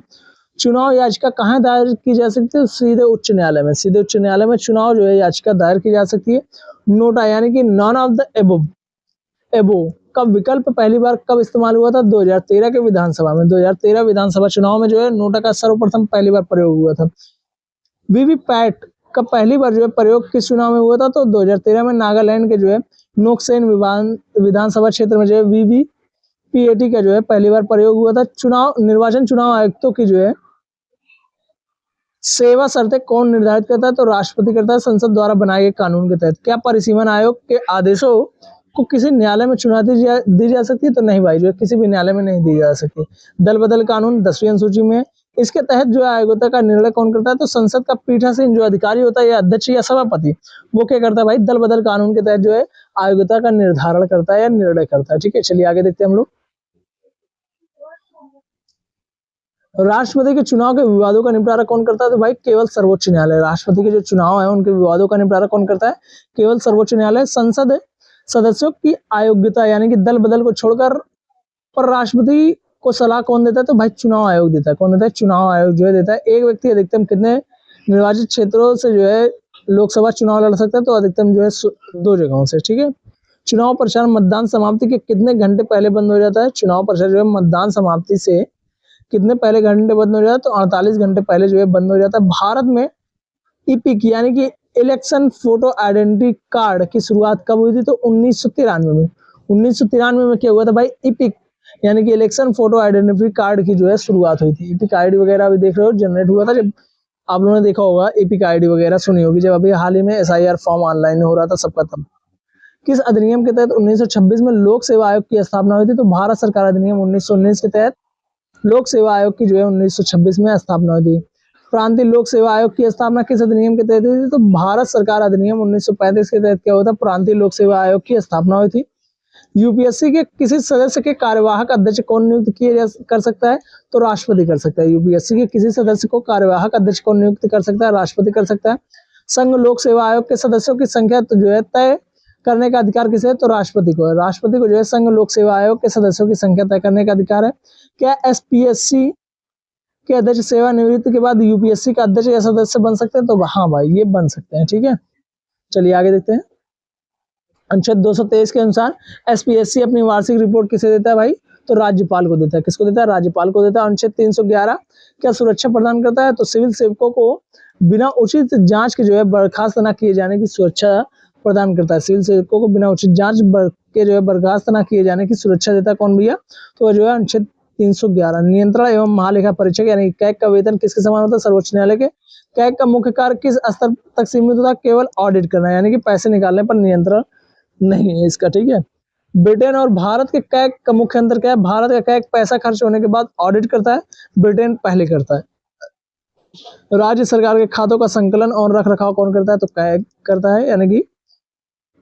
चुनाव याचिका कहाँ दायर की जा सकती है, सीधे उच्च न्यायालय में। सीधे उच्च न्यायालय में चुनाव जो है याचिका दायर की जा सकती है। नोटा यानी कि नॉन ऑफ द एबो का विकल्प पहली बार कब इस्तेमाल हुआ था, 2013 के विधानसभा में। 2013 विधानसभा चुनाव में जो है नोटा का सर्वप्रथम पहली बार प्रयोग हुआ था। VVPAT का पहली बार जो है प्रयोग किस चुनाव में हुआ था, तो 2013 में नागालैंड के जो है नोकसेन विधानसभा क्षेत्र में जो है VVPAT का जो है पहली बार प्रयोग हुआ था। निर्वाचन चुनाव आयुक्तों की जो है सेवा शर्तें कौन निर्धारित करता है, तो राष्ट्रपति करता है संसद द्वारा बनाए गए कानून के तहत। क्या परिसीमन आयोग के आदेशों को किसी न्यायालय में चुनौती दी जा सकती है, तो नहीं भाई, जो किसी भी न्यायालय में नहीं दी जा सकती। दल बदल कानून 10वीं अनुसूची में, इसके तहत जो है आयोगता का निर्णय कौन करता है, तो संसद का पीठासीन जो अधिकारी होता है या अध्यक्ष या सभापति, वो क्या करता है भाई, दल बदल कानून के तहत जो है आयोगता का निर्धारण करता है या निर्णय करता है। ठीक है, चलिए आगे देखते हैं हम लोग। राष्ट्रपति के चुनाव के विवादों का निपटारा कौन करता है, तो भाई केवल सर्वोच्च न्यायालय। राष्ट्रपति के जो चुनाव है उनके विवादों का निपटारा कौन करता है, केवल सर्वोच्च न्यायालय। संसद सदस्यों की अयोग्यता यानी कि दल बदल को छोड़कर पर राष्ट्रपति को सलाह कौन देता है? तो भाई चुनाव आयोग देता है। कौन देता है? चुनाव आयोग जो है देता है। एक व्यक्ति अधिकतम कितने निर्वाचित क्षेत्रों से जो है लोकसभा चुनाव लड़ सकता है? तो अधिकतम जो है 2 जगहों से। ठीक है। चुनाव प्रचार मतदान समाप्ति के कितने घंटे पहले बंद हो जाता है? चुनाव प्रचार जो है मतदान समाप्ति से कितने पहले घंटे बंद हो जाता है? तो 48 घंटे पहले जो है बंद हो जाता है। भारत में ईपिक यानी कि इलेक्शन फोटो आइडेंटिटी कार्ड की शुरुआत कब हुई थी? तो 1993 में। 1993 में क्या हुआ था भाई? ईपिक यानी कि इलेक्शन फोटो आइडेंटिटी कार्ड की जो है शुरुआत हुई थी। ईपिक आईडी वगैरह अभी देख रहे हो जनरेट हुआ था, जब आप लोगों ने देखा होगा ईपिक आईडी वगैरह सुनी होगी, जब अभी हाल ही में एसआईआर फॉर्म ऑनलाइन हो रहा था सबका। तब किस अधिनियम के तहत 1926 में लोक सेवा आयोग की स्थापना हुई थी? तो भारत सरकार अधिनियम 1919 के तहत लोक सेवा आयोग की जो है 1926 में स्थापना हुई थी। प्रांतीय लोक सेवा आयोग की स्थापना किस अधिनियम के तहत हुई थी? तो भारत सरकार अधिनियम 1935 के तहत क्या हुआ था? प्रांतीय लोक सेवा आयोग की स्थापना हुई थी। यूपीएससी के किसी सदस्य के कार्यवाहक अध्यक्ष कौन नियुक्त कर सकता है? तो राष्ट्रपति कर सकता है। यूपीएससी के किसी सदस्य को कार्यवाहक अध्यक्ष कौन नियुक्त कर सकता है? राष्ट्रपति कर सकता है। संघ लोक सेवा आयोग के सदस्यों की संख्या तो जो है तय करने का अधिकार किसे है? तो राष्ट्रपति को है। राष्ट्रपति को जो है संघ लोक सेवा आयोग के सदस्यों की संख्या तय करने का अधिकार है। क्या एसपीएससी के अध्यक्ष सेवानिवृत्ति के बाद यूपीएससी का अध्यक्ष या सदस्य बन सकते हैं? तो हाँ भाई ये बन सकते हैं। ठीक है, चलिए आगे देखते हैं। अनुच्छेद 223 के अनुसार एसपीएससी अपनी वार्षिक रिपोर्ट किसे देता है भाई? तो राज्यपाल को देता है। किसको देता है? राज्यपाल को देता है। अनुच्छेद 311 क्या सुरक्षा प्रदान करता है? तो सिविल सेवकों को बिना उचित जांच के जो है बर्खास्त न किए जाने की सुरक्षा प्रदान करता है। सिविल सेवकों को बिना उचित जांच के जो है बर्खास्त न किए जाने की सुरक्षा देता है कौन भैया? तो जो है अनुच्छेद 311। नियंत्रण एवं महालेखा परीक्षक यानी कैग का वेतन किसके समान होता है? सर्वोच्च न्यायालय के। कैग का मुख्य कार्य किस स्तर तक सीमित होता है? केवल ऑडिट करना, यानी कि पैसे निकालने पर नियंत्रण नहीं है इसका। ठीक है। ब्रिटेन और भारत के कैग का मुख्य अंतर क्या है? भारत का कैग पैसा खर्च होने के बाद ऑडिट करता है, ब्रिटेन पहले करता है। राज्य सरकार के खातों का संकलन और रख रखाव कौन करता है? तो कैग करता है, यानी कि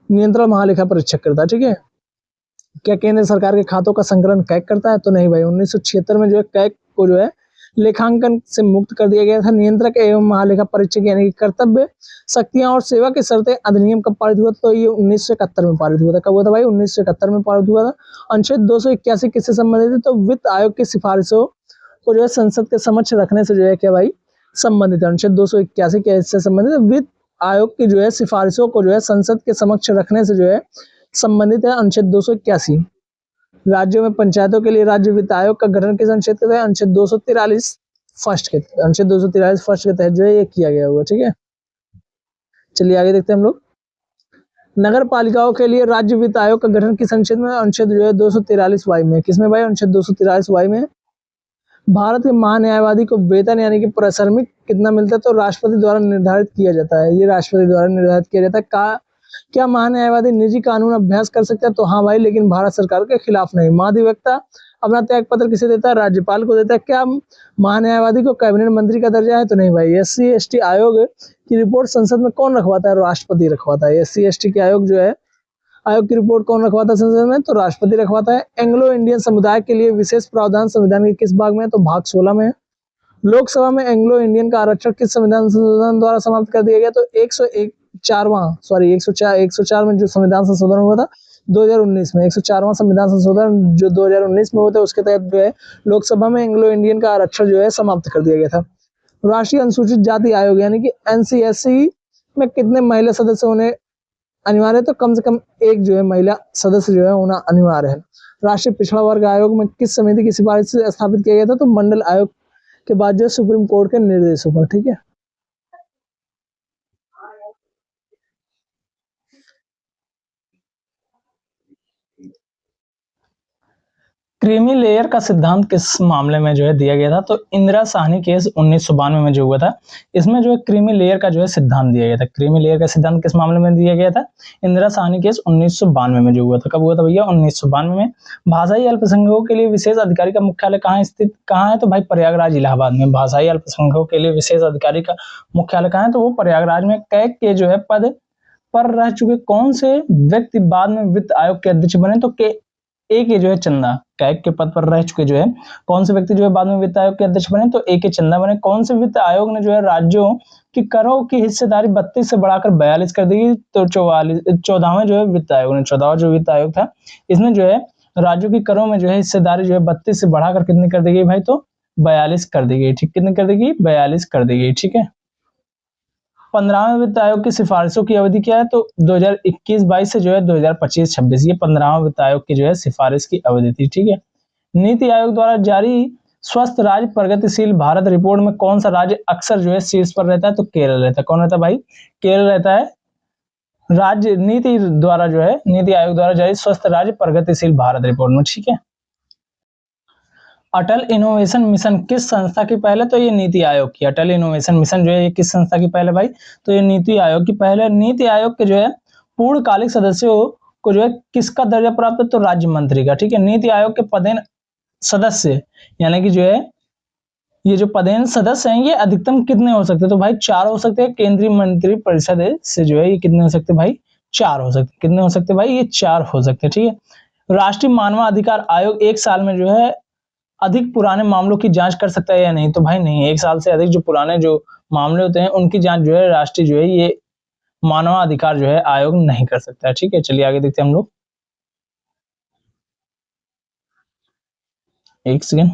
नियंत्रण महालेखा परीक्षक करता है। ठीक है। क्या केंद्र सरकार के खातों का संकलन कैग करता है? तो नहीं भाई। 1976 में जो है कैग को जो है लेखांकन से मुक्त कर दिया गया था। नियंत्रक एवं महालेखा परीक्षक यानी कि कर्तव्य शक्तियां और सेवा की शर्तें अधिनियम कब पारित हुआ? तो ये 1971 में पारित हुआ था। कब हुआ था भाई? 1971 में पारित हुआ था। अनुच्छेद 281 किससे संबंधित है? तो वित्त आयोग की सिफारिशों को जो है संसद के समक्ष रखने से जो है क्या भाई संबंधित है। अनुच्छेद 281 क्या इससे संबंधित है? वित्त आयोग की जो है सिफारिशों को जो है संसद के समक्ष रखने से जो है संबंधित है। अनुच्छेद 281। राज्यों में पंचायतों के लिए राज्य वित्त आयोग का गठन किस अनुच्छेद के तहत? अनुच्छेद 243 फर्स्ट के तहत। अनुच्छेद 243 फर्स्ट के तहत जो है ये किया गया हुआ। ठीक है, चलिए आगे देखते हैं हम लोग। नगर पालिकाओं के लिए राज्य वित्त आयोग का गठन किस अनुच्छेद में? अनुच्छेद जो है 243 वाई में। किसमें भाई? अनुच्छेद 243 वाई में। भारत के महान्यायवादी को वेतन यानी कि पारिश्रमिक कितना मिलता है? तो राष्ट्रपति द्वारा निर्धारित किया जाता है। ये राष्ट्रपति द्वारा निर्धारित किया जाता है। क्या महान्यायवादी निजी कानून अभ्यास कर सकता है? तो हाँ भाई, लेकिन भारत सरकार के खिलाफ नहीं। महाधिवक्ता अपना त्याग पत्र किसे देता है? राज्यपाल को देता है। क्या महान्यायवादी को कैबिनेट मंत्री का दर्जा है? तो नहीं भाई। एससी एसटी आयोग की रिपोर्ट संसद में कौन रखवाता है? राष्ट्रपति रखवाता है। एससी एसटी के आयोग जो है आयोग की रिपोर्ट कौन रखवाता है संसद में? तो राष्ट्रपति रखवाता है। एंग्लो इंडियन समुदाय के लिए विशेष प्रावधान संविधान के किस भाग में है? तो भाग 16 में है। लोकसभा में एंग्लो इंडियन का आरक्षण किस संविधान संशोधन द्वारा समाप्त कर दिया गया? तो 104 में जो संविधान संशोधन हुआ था 2019 में, 104वां संविधान संशोधन जो 2019 में हुआ था, उसके तहत जो है लोकसभा में एंग्लो इंडियन का आरक्षण जो है समाप्त कर दिया गया था। राष्ट्रीय अनुसूचित जाति आयोग यानी कि एनसीएससी में कितने महिला सदस्य होने अनिवार्य है? तो कम से कम एक जो है महिला सदस्य जो है होना अनिवार्य है। राष्ट्रीय पिछड़ा वर्ग आयोग में किस समिति की सिफारिश से स्थापित किया गया था? तो मंडल आयोग के बाद जो सुप्रीम कोर्ट के निर्देशों पर। ठीक है, क्रीमी लेयर का सिद्धांत किस मामले में जो है दिया गया था? तो इंदिरा साहनी केस 1992 में जो हुआ था, इसमें जो है क्रीमी लेयर का जो है सिद्धांत दिया गया था। क्रीमी लेयर का सिद्धांत किस मामले में दिया गया था? इंदिरा साहनी केस 1992 में जो हुआ था। कब हुआ था भैया? 1992 में। भाषाई अल्पसंख्यकों के लिए विशेष अधिकारी का मुख्यालय कहाँ है? तो भाई प्रयागराज इलाहाबाद में। भाषाई अल्पसंख्यकों के लिए विशेष अधिकारी का मुख्यालय कहाँ है? तो वो प्रयागराज में। कैग के जो है पद पर रह चुके कौन से व्यक्ति बाद में वित्त आयोग के अध्यक्ष बने? तो ए के जो है चंदा। कैग के पद पर रह चुके जो है कौन से व्यक्ति जो है बाद में वित्त आयोग के अध्यक्ष बने? तो ए के चंदा बने। कौन से वित्त आयोग ने जो है राज्यों कि करों की हिस्सेदारी 32 से बढ़ाकर 42 कर दी गई। तो 14वें जो है वित्त आयोग ने, 14वां जो वित्त आयोग था, इसने जो है राज्यों की करों में जो है हिस्सेदारी जो है 32 से बढ़ाकर कितनी कर दी गई भाई, तो 42 कर दी गई। ठीक, कितनी कर दी गई, 42 कर दी गई। ठीक है। 15वें वित्त आयोग की सिफारिशों की अवधि क्या है, तो 2021-22 से जो है 2025-26, ये 15वां वित्त आयोग की जो है सिफारिश की अवधि थी। ठीक है। नीति आयोग द्वारा जारी स्वस्थ राज्य प्रगतिशील भारत रिपोर्ट में कौन सा राज्य अक्सर जो है शीर्ष पर रहता है, तो केरल रहता है। कौन रहता है भाई, केरल रहता है। राज्य नीति द्वारा जो है, नीति आयोग द्वारा जारी स्वस्थ राज्य प्रगतिशील भारत रिपोर्ट में। ठीक है। अटल इनोवेशन मिशन किस संस्था की पहल है, तो ये नीति आयोग की। अटल इनोवेशन मिशन जो है ये किस संस्था की पहल है भाई, तो ये नीति आयोग की पहल है। नीति आयोग के जो है पूर्णकालिक सदस्यों को जो है किसका दर्जा प्राप्त है, तो राज्य मंत्री का। ठीक है। नीति आयोग के पदेन सदस्य यानी कि जो है ये जो पदेन सदस्य हैं ये अधिकतम कितने हो सकते हैं, तो भाई 4 हो सकते हैं। केंद्रीय मंत्री परिषद से जो है ये कितने हो सकते हैं भाई, 4 हो सकते हैं। कितने हो सकते हैं भाई, ये 4 हो सकते हैं। ठीक है। राष्ट्रीय मानवाधिकार आयोग 1 साल में जो है अधिक पुराने मामलों की जांच कर सकता है या नहीं, तो भाई नहीं, 1 साल से अधिक जो पुराने जो मामले होते हैं उनकी जांच जो है राष्ट्रीय जो है ये मानवाधिकार जो है आयोग नहीं कर सकता है। ठीक है। चलिए आगे देखते हैं हम लोग। एक सेकेंड।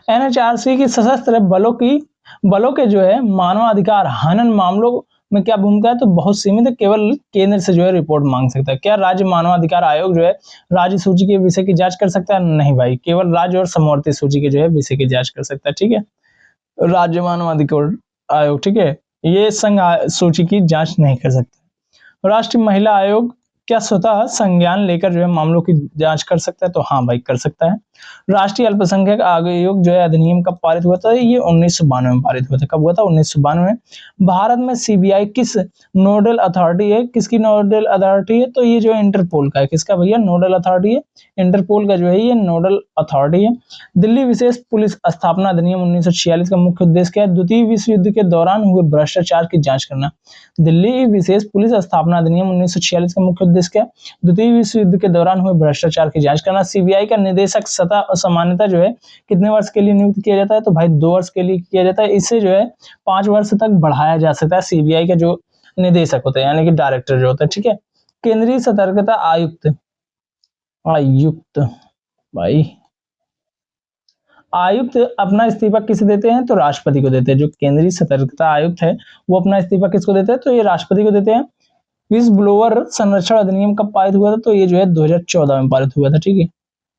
एनएचआरसी की सशस्त्र बलों के जो है मानवाधिकार हनन मामलों में क्या भूमिका है, तो बहुत सीमित है। केवल केंद्र से जो है रिपोर्ट मांग सकता है। क्या राज्य मानवाधिकार आयोग जो है राज्य सूची के विषय की जांच कर सकता है, नहीं भाई, केवल राज्य और समवर्ती सूची के जो है विषय की जांच कर सकता है। ठीक है। राज्य मानवाधिकार आयोग, ठीक है, ये संघ सूची की जांच नहीं कर सकता। राष्ट्रीय महिला आयोग क्या स्वतः संज्ञान लेकर जो है मामलों की जांच कर सकता है, तो हाँ भाई कर सकता है। राष्ट्रीय अल्पसंख्यक आयोग जो है अधिनियम कब पारित हुआ था, ये 1992 में पारित हुआ था। कब हुआ था, 1992 में। भारत में सीबीआई किस नोडल अथॉरिटी है, किसकी नोडल अथॉरिटी है, तो ये जो है इंटरपोल का है। किसका भैया, नोडल अथॉरिटी है, इंटरपोल का जो है ये नोडल अथॉरिटी है। दिल्ली विशेष पुलिस स्थापना अधिनियम 1946 का मुख्य उद्देश्य क्या है, द्वितीय विश्व युद्ध के दौरान हुए भ्रष्टाचार की जांच करना। दिल्ली विशेष पुलिस स्थापना अधिनियम 1946 का मुख्य उद्देश्य क्या है, द्वितीय विश्व युद्ध के दौरान हुए भ्रष्टाचार की जांच करना। सीबीआई का निदेशक सतह और सामान्यता जो है कितने वर्ष के लिए नियुक्त किया जाता है, तो भाई 2 वर्ष के लिए किया जाता है। इससे जो है 5 वर्ष तक बढ़ाया जा सकता है सीबीआई का जो निदेशक होता है यानी कि डायरेक्टर जो होता है। ठीक है। केंद्रीय सतर्कता आयुक्त भाई आयुक्त अपना इस्तीफा किसे देते हैं, तो राष्ट्रपति को देते हैं। जो केंद्रीय सतर्कता आयुक्त है वो अपना इस्तीफा किसको देते हैं, तो ये राष्ट्रपति को देते हैं। विसल ब्लोअर संरक्षण अधिनियम कब पारित हुआ था, तो ये जो है 2014 में पारित हुआ था। ठीक है।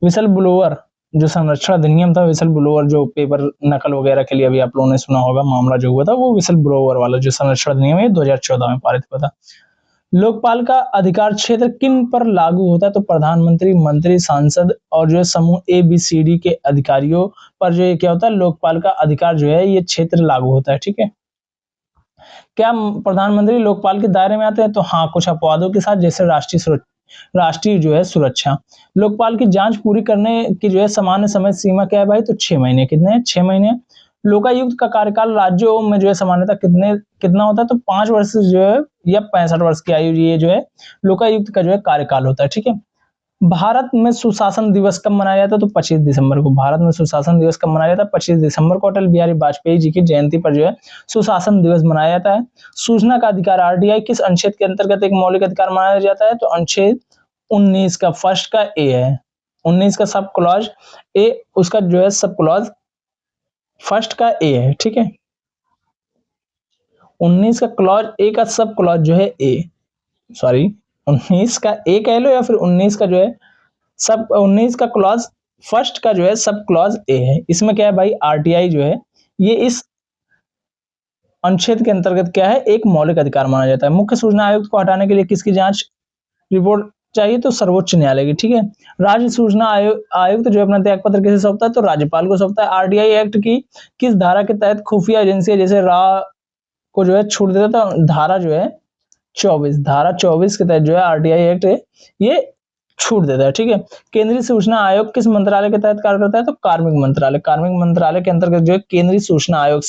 विसल ब्लोअर जो संरक्षण अधिनियम था, विसल ब्लोअर जो पेपर नकल वगैरह के लिए अभी आप लोगों ने सुना होगा मामला जो हुआ था, वो विसल ब्लोअर वाला जो संरक्षण अधिनियम है 2014 में पारित हुआ था। लोकपाल का अधिकार क्षेत्र किन पर लागू होता है, तो प्रधानमंत्री, मंत्री, सांसद और जो है समूह ABCD के अधिकारियों पर जो ये क्या होता है, लोकपाल का अधिकार जो है ये क्षेत्र लागू होता है। ठीक है। क्या प्रधानमंत्री लोकपाल के दायरे में आते हैं, तो हाँ, कुछ अपवादों के साथ, जैसे राष्ट्रीय जो है सुरक्षा। लोकपाल की जांच पूरी करने की जो है सामान्य समय सीमा क्या है भाई, तो 6 महीने। कितने हैं, 6 महीने। लोकायुक्त का कार्यकाल राज्यों में जो है सामान्यतः कितना होता है, तो 5 वर्ष जो है या 65 वर्ष की आयु ये जो है लोकायुक्त का जो है कार्यकाल होता है। ठीक है। भारत में सुशासन दिवस कब मनाया जाता है, तो 25 दिसंबर को। भारत में सुशासन दिवस कब मनाया जाता है, 25 दिसंबर को। अटल बिहारी वाजपेयी जी की जयंती पर जो है सुशासन दिवस मनाया जाता है। सूचना का अधिकार RTI किस अनुच्छेद के अंतर्गत एक मौलिक अधिकार माना जाता है, तो अनुच्छेद 19 का फर्स्ट का A है। 19 का सब क्लॉज A, उसका जो है सब क्लॉज फर्स्ट का A है। ठीक है। 19 का क्लॉज A का सब क्लॉज जो है A, सॉरी 19 का A कह लो या फिर 19 का जो है सब 19 का क्लॉज फर्स्ट का जो है सब क्लॉज A है। इसमें क्या है भाई, RTI जो है ये इस अनुच्छेद के अंतर्गत क्या है, एक मौलिक अधिकार माना जाता है। मुख्य सूचना आयुक्त को हटाने के लिए किसकी जांच रिपोर्ट चाहिए, तो सर्वोच्च न्यायालय की। ठीक है। राज्य सूचना आयुक्त जो अपना त्यागपत्र किसे सौंपता है, तो राज्यपाल को सौंपता है। RTI एक्ट की किस धारा के तहत खुफिया एजेंसियां जैसे रा को जो है छूट देता है, तो धारा जो है 24, धारा 24 के तहत जो है RTI एक्ट ये छूट देता है। ठीक है। केंद्रीय सूचना आयोग किस मंत्रालय के तहत कार्य करता है, तो कार्मिक मंत्रालय। कार्मिक मंत्रालय के अंतर्गत जो है केंद्रीय सूचना आयोग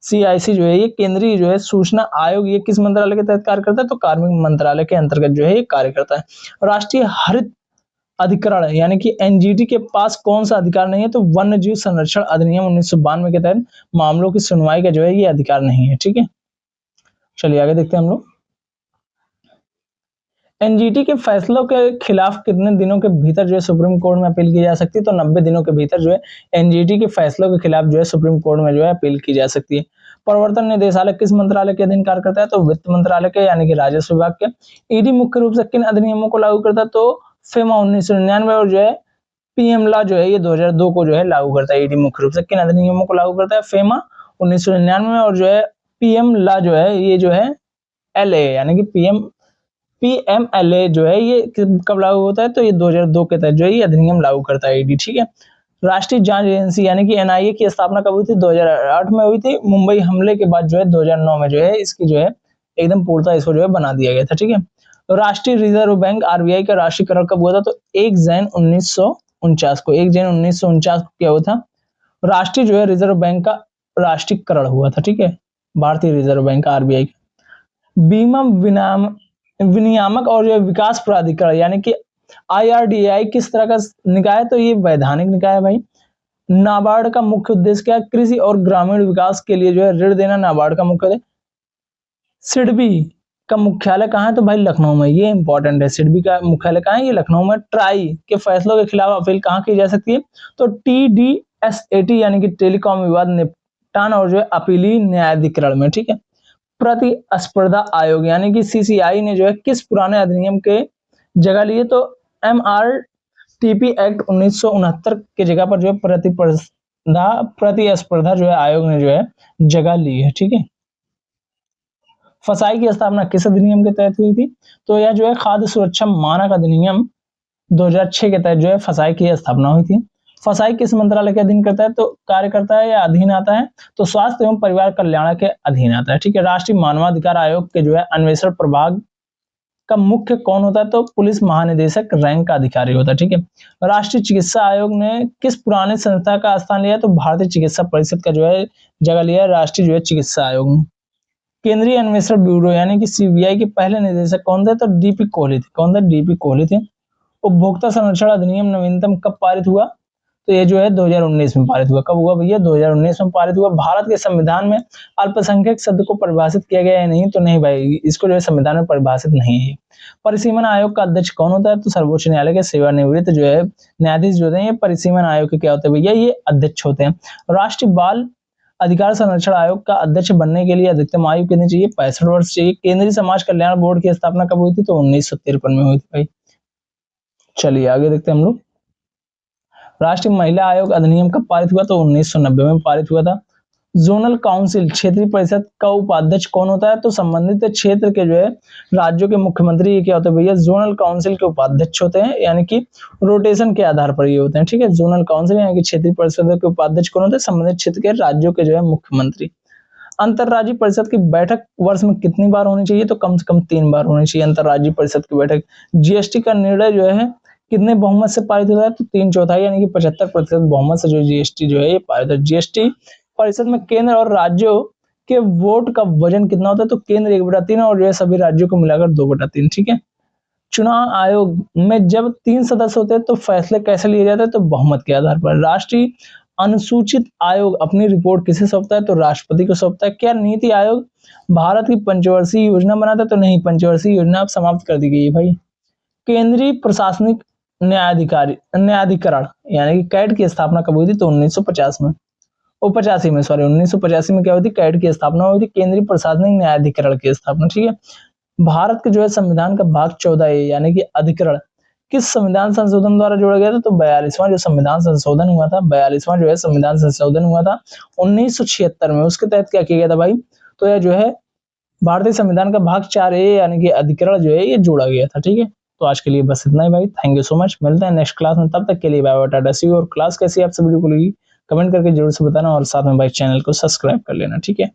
CIC जो है ये केंद्रीय जो है सूचना आयोग ये किस मंत्रालय के तहत कार्य करता है, तो कार्मिक मंत्रालय के अंतर्गत जो है ये कार्य करता है। राष्ट्रीय हरित अधिकरण यानी कि एनजीटी के पास कौन सा अधिकार नहीं है, तो वन्य जीव संरक्षण अधिनियम 1992 के तहत मामलों की सुनवाई का जो है ये अधिकार नहीं है। ठीक है, चलिए आगे देखते हैं हम लोग। एनजीटी के फैसलों के खिलाफ कितने दिनों के भीतर जो है सुप्रीम कोर्ट में अपील की जा सकती है, तो 90 दिनों के भीतर जो है एनजीटी के फैसलों के खिलाफ जो है सुप्रीम कोर्ट में जो है अपील की जा सकती है। प्रवर्तन निदेशालय किस मंत्रालय के अधीन कार्य करता है, तो वित्त मंत्रालय के यानी कि राजस्व विभाग के। ईडी मुख्य रूप से किन अधिनियमों को लागू करता है, तो फेमा 1999 और जो है पीएम लॉ जो है ये 2002 को जो है लागू करता है। ईडी मुख्य रूप से किन अधिनियमों को लागू करता है, फेमा 1999 और जो है पीएम लॉ जो है ये जो है एलए यानी कि पीएमएलए जो है ये कब लागू होता है, तो ये 2002 के तहत जो है ये अधिनियम लागू करता है ईडी। ठीक है, राष्ट्रीय जांच एजेंसी यानी कि एनआईए की स्थापना कब हुई थी, 2008 में हुई थी। मुंबई हमले के बाद जो है 2009 में जो है इसकी जो है एकदम पूर्णतः इसको जो है बना दिया गया था। ठीक है, तो राष्ट्रीय रिजर्व बैंक आरबीआई का राष्ट्रीयकरण कब हुआ था, तो 1 जनवरी 1949 को। 1 जनवरी 1949 को क्या हुआ था, राष्ट्रीय जो है रिजर्व बैंक का राष्ट्रीयकरण हुआ था। ठीक है, भारतीय रिजर्व बैंक आरबीआई। बीमा विनियामक और जो विकास प्राधिकरण यानी कि आईआरडीआई किस तरह का निकाय है, तो ये वैधानिक निकाय है भाई। नाबार्ड का मुख्य उद्देश्य क्या है, कृषि और ग्रामीण विकास के लिए जो है ऋण देना नाबार्ड का मुख्य उद्देश्य। सिडबी का मुख्यालय कहाँ है, तो भाई लखनऊ में, ये इंपॉर्टेंट है। सिडबी का मुख्यालय कहाँ है, ये लखनऊ में। ट्राई के फैसलों के खिलाफ अपील कहाँ की जा सकती है, तो टीडीएसएटी यानी कि टेलीकॉम विवाद निपटान और जो है अपीली न्यायाधिकरण में। ठीक है, प्रतिस्पर्धा आयोग यानी कि सीसीआई ने जो है किस पुराने अधिनियम के जगह लिए, तो एमआरटीपी एक्ट 1969 के जगह पर जो है प्रतिस्पर्धा जो है आयोग ने जो है जगह ली है। ठीक है, फसाई की स्थापना किस अधिनियम के तहत हुई थी, तो यह जो है खाद्य सुरक्षा मानक अधिनियम 2006 के तहत जो है फसाई की स्थापना हुई थी। फसाई किस मंत्रालय के अधीन करता है, तो कार्य करता है या अधीन आता है, तो स्वास्थ्य एवं परिवार कल्याण के अधीन आता है। ठीक है, राष्ट्रीय मानवाधिकार आयोग के जो है अन्वेषण प्रभाग का मुख्य कौन होता है, तो पुलिस महानिदेशक रैंक का अधिकारी होता है। ठीक है, राष्ट्रीय चिकित्सा आयोग ने किस पुराने संस्था का स्थान लिया, तो भारतीय चिकित्सा परिषद का जो है जगह लिया राष्ट्रीय जो है चिकित्सा आयोग ने। केंद्रीय अन्वेषण ब्यूरो यानी कि सीबीआई के पहले निदेशक कौन थे, तो डीपी कोहली थे। कौन थे, डीपी कोहली थे। उपभोक्ता संरक्षण अधिनियम नवीनतम कब पारित हुआ, तो ये जो है 2019 में पारित हुआ। कब हुआ भैया, 2019 में पारित हुआ। भारत के संविधान में अल्पसंख्यक शब्द को परिभाषित किया गया है, नहीं, तो नहीं भाई, इसको जो है संविधान में परिभाषित नहीं है। परिसीमन आयोग का अध्यक्ष कौन होता है, तो सर्वोच्च न्यायालय के सेवानिवृत्त जो है न्यायाधीश जो होते हैं ये परिसीमन आयोग के क्या होते हैं भैया, ये अध्यक्ष होते हैं। राष्ट्रीय बाल अधिकार संरक्षण आयोग का अध्यक्ष बनने के लिए अधिकतम आयु कितनी चाहिए, 65 वर्ष चाहिए। केंद्रीय समाज कल्याण बोर्ड की स्थापना कब हुई थी, तो 1953 में हुई थी भाई। चलिए आगे देखते हैं हम लोग। राष्ट्रीय महिला आयोग अधिनियम कब पारित हुआ, तो 1990 में पारित हुआ था। जोनल काउंसिल क्षेत्रीय परिषद का उपाध्यक्ष कौन होता है, तो संबंधित क्षेत्र के जो है राज्यों के मुख्यमंत्री ये क्या होते हैं भैया, जोनल काउंसिल के उपाध्यक्ष होते हैं, यानी कि रोटेशन के आधार पर ये होते हैं। ठीक है, जोनल काउंसिल यानी कि क्षेत्रीय परिषद के उपाध्यक्ष कौन होते हैं, संबंधित क्षेत्र के राज्यों के जो है मुख्यमंत्री। अंतरराज्यीय परिषद की बैठक वर्ष में कितनी बार होनी चाहिए, तो कम से कम 3 बार होनी चाहिए अंतरराज्यीय परिषद की बैठक। जीएसटी का निर्णय जो है कितने बहुमत से पारित होता है, तो 3/4 यानी कि 75% बहुमत से जो जीएसटी जो है ये पारित है। जीएसटी परिषद में केंद्र और राज्यों के वोट का वजन कितना होता है, तो केंद्र 1/3 और जो है सभी राज्यों को मिलाकर 2/3। ठीक है, चुनाव आयोग में जब 3 सदस्य होते हैं तो फैसले कैसे लिए जाते हैं, तो बहुमत के आधार पर। राष्ट्रीय अनुसूचित आयोग अपनी रिपोर्ट किसे सौंपता है, तो राष्ट्रपति को सौंपता है। क्या नीति आयोग भारत की पंचवर्षीय योजना बनाता है, तो नहीं, पंचवर्षीय योजना अब समाप्त कर दी गई है भाई। केंद्रीय प्रशासनिक न्यायाधिकरण यानी कि कैट की स्थापना कब हुई थी, तो 1950 में, 1985 में क्या हुई थी, कैट की स्थापना हुई थी, केंद्रीय प्रशासनिक न्यायाधिकरण की स्थापना। ठीक है, भारत के जो है संविधान का भाग 14A यानी कि अधिकरण किस संविधान संशोधन द्वारा जोड़ा गया था, तो 42वां जो संविधान संशोधन हुआ था, 42वां जो है संविधान संशोधन हुआ था 1976 में। उसके तहत क्या किया गया था भाई, तो यह जो है भारतीय संविधान का भाग 4A यानी कि अधिकरण जो है ये जोड़ा गया था। ठीक है, तो आज के लिए बस इतना ही भाई। थैंक यू सो मच, मिलते हैं नेक्स्ट क्लास में, तब तक के लिए bye bye, tata see you. और क्लास कैसी आप सभी को लगी कमेंट करके जरूर से बताना, और साथ में भाई चैनल को सब्सक्राइब कर लेना। ठीक है।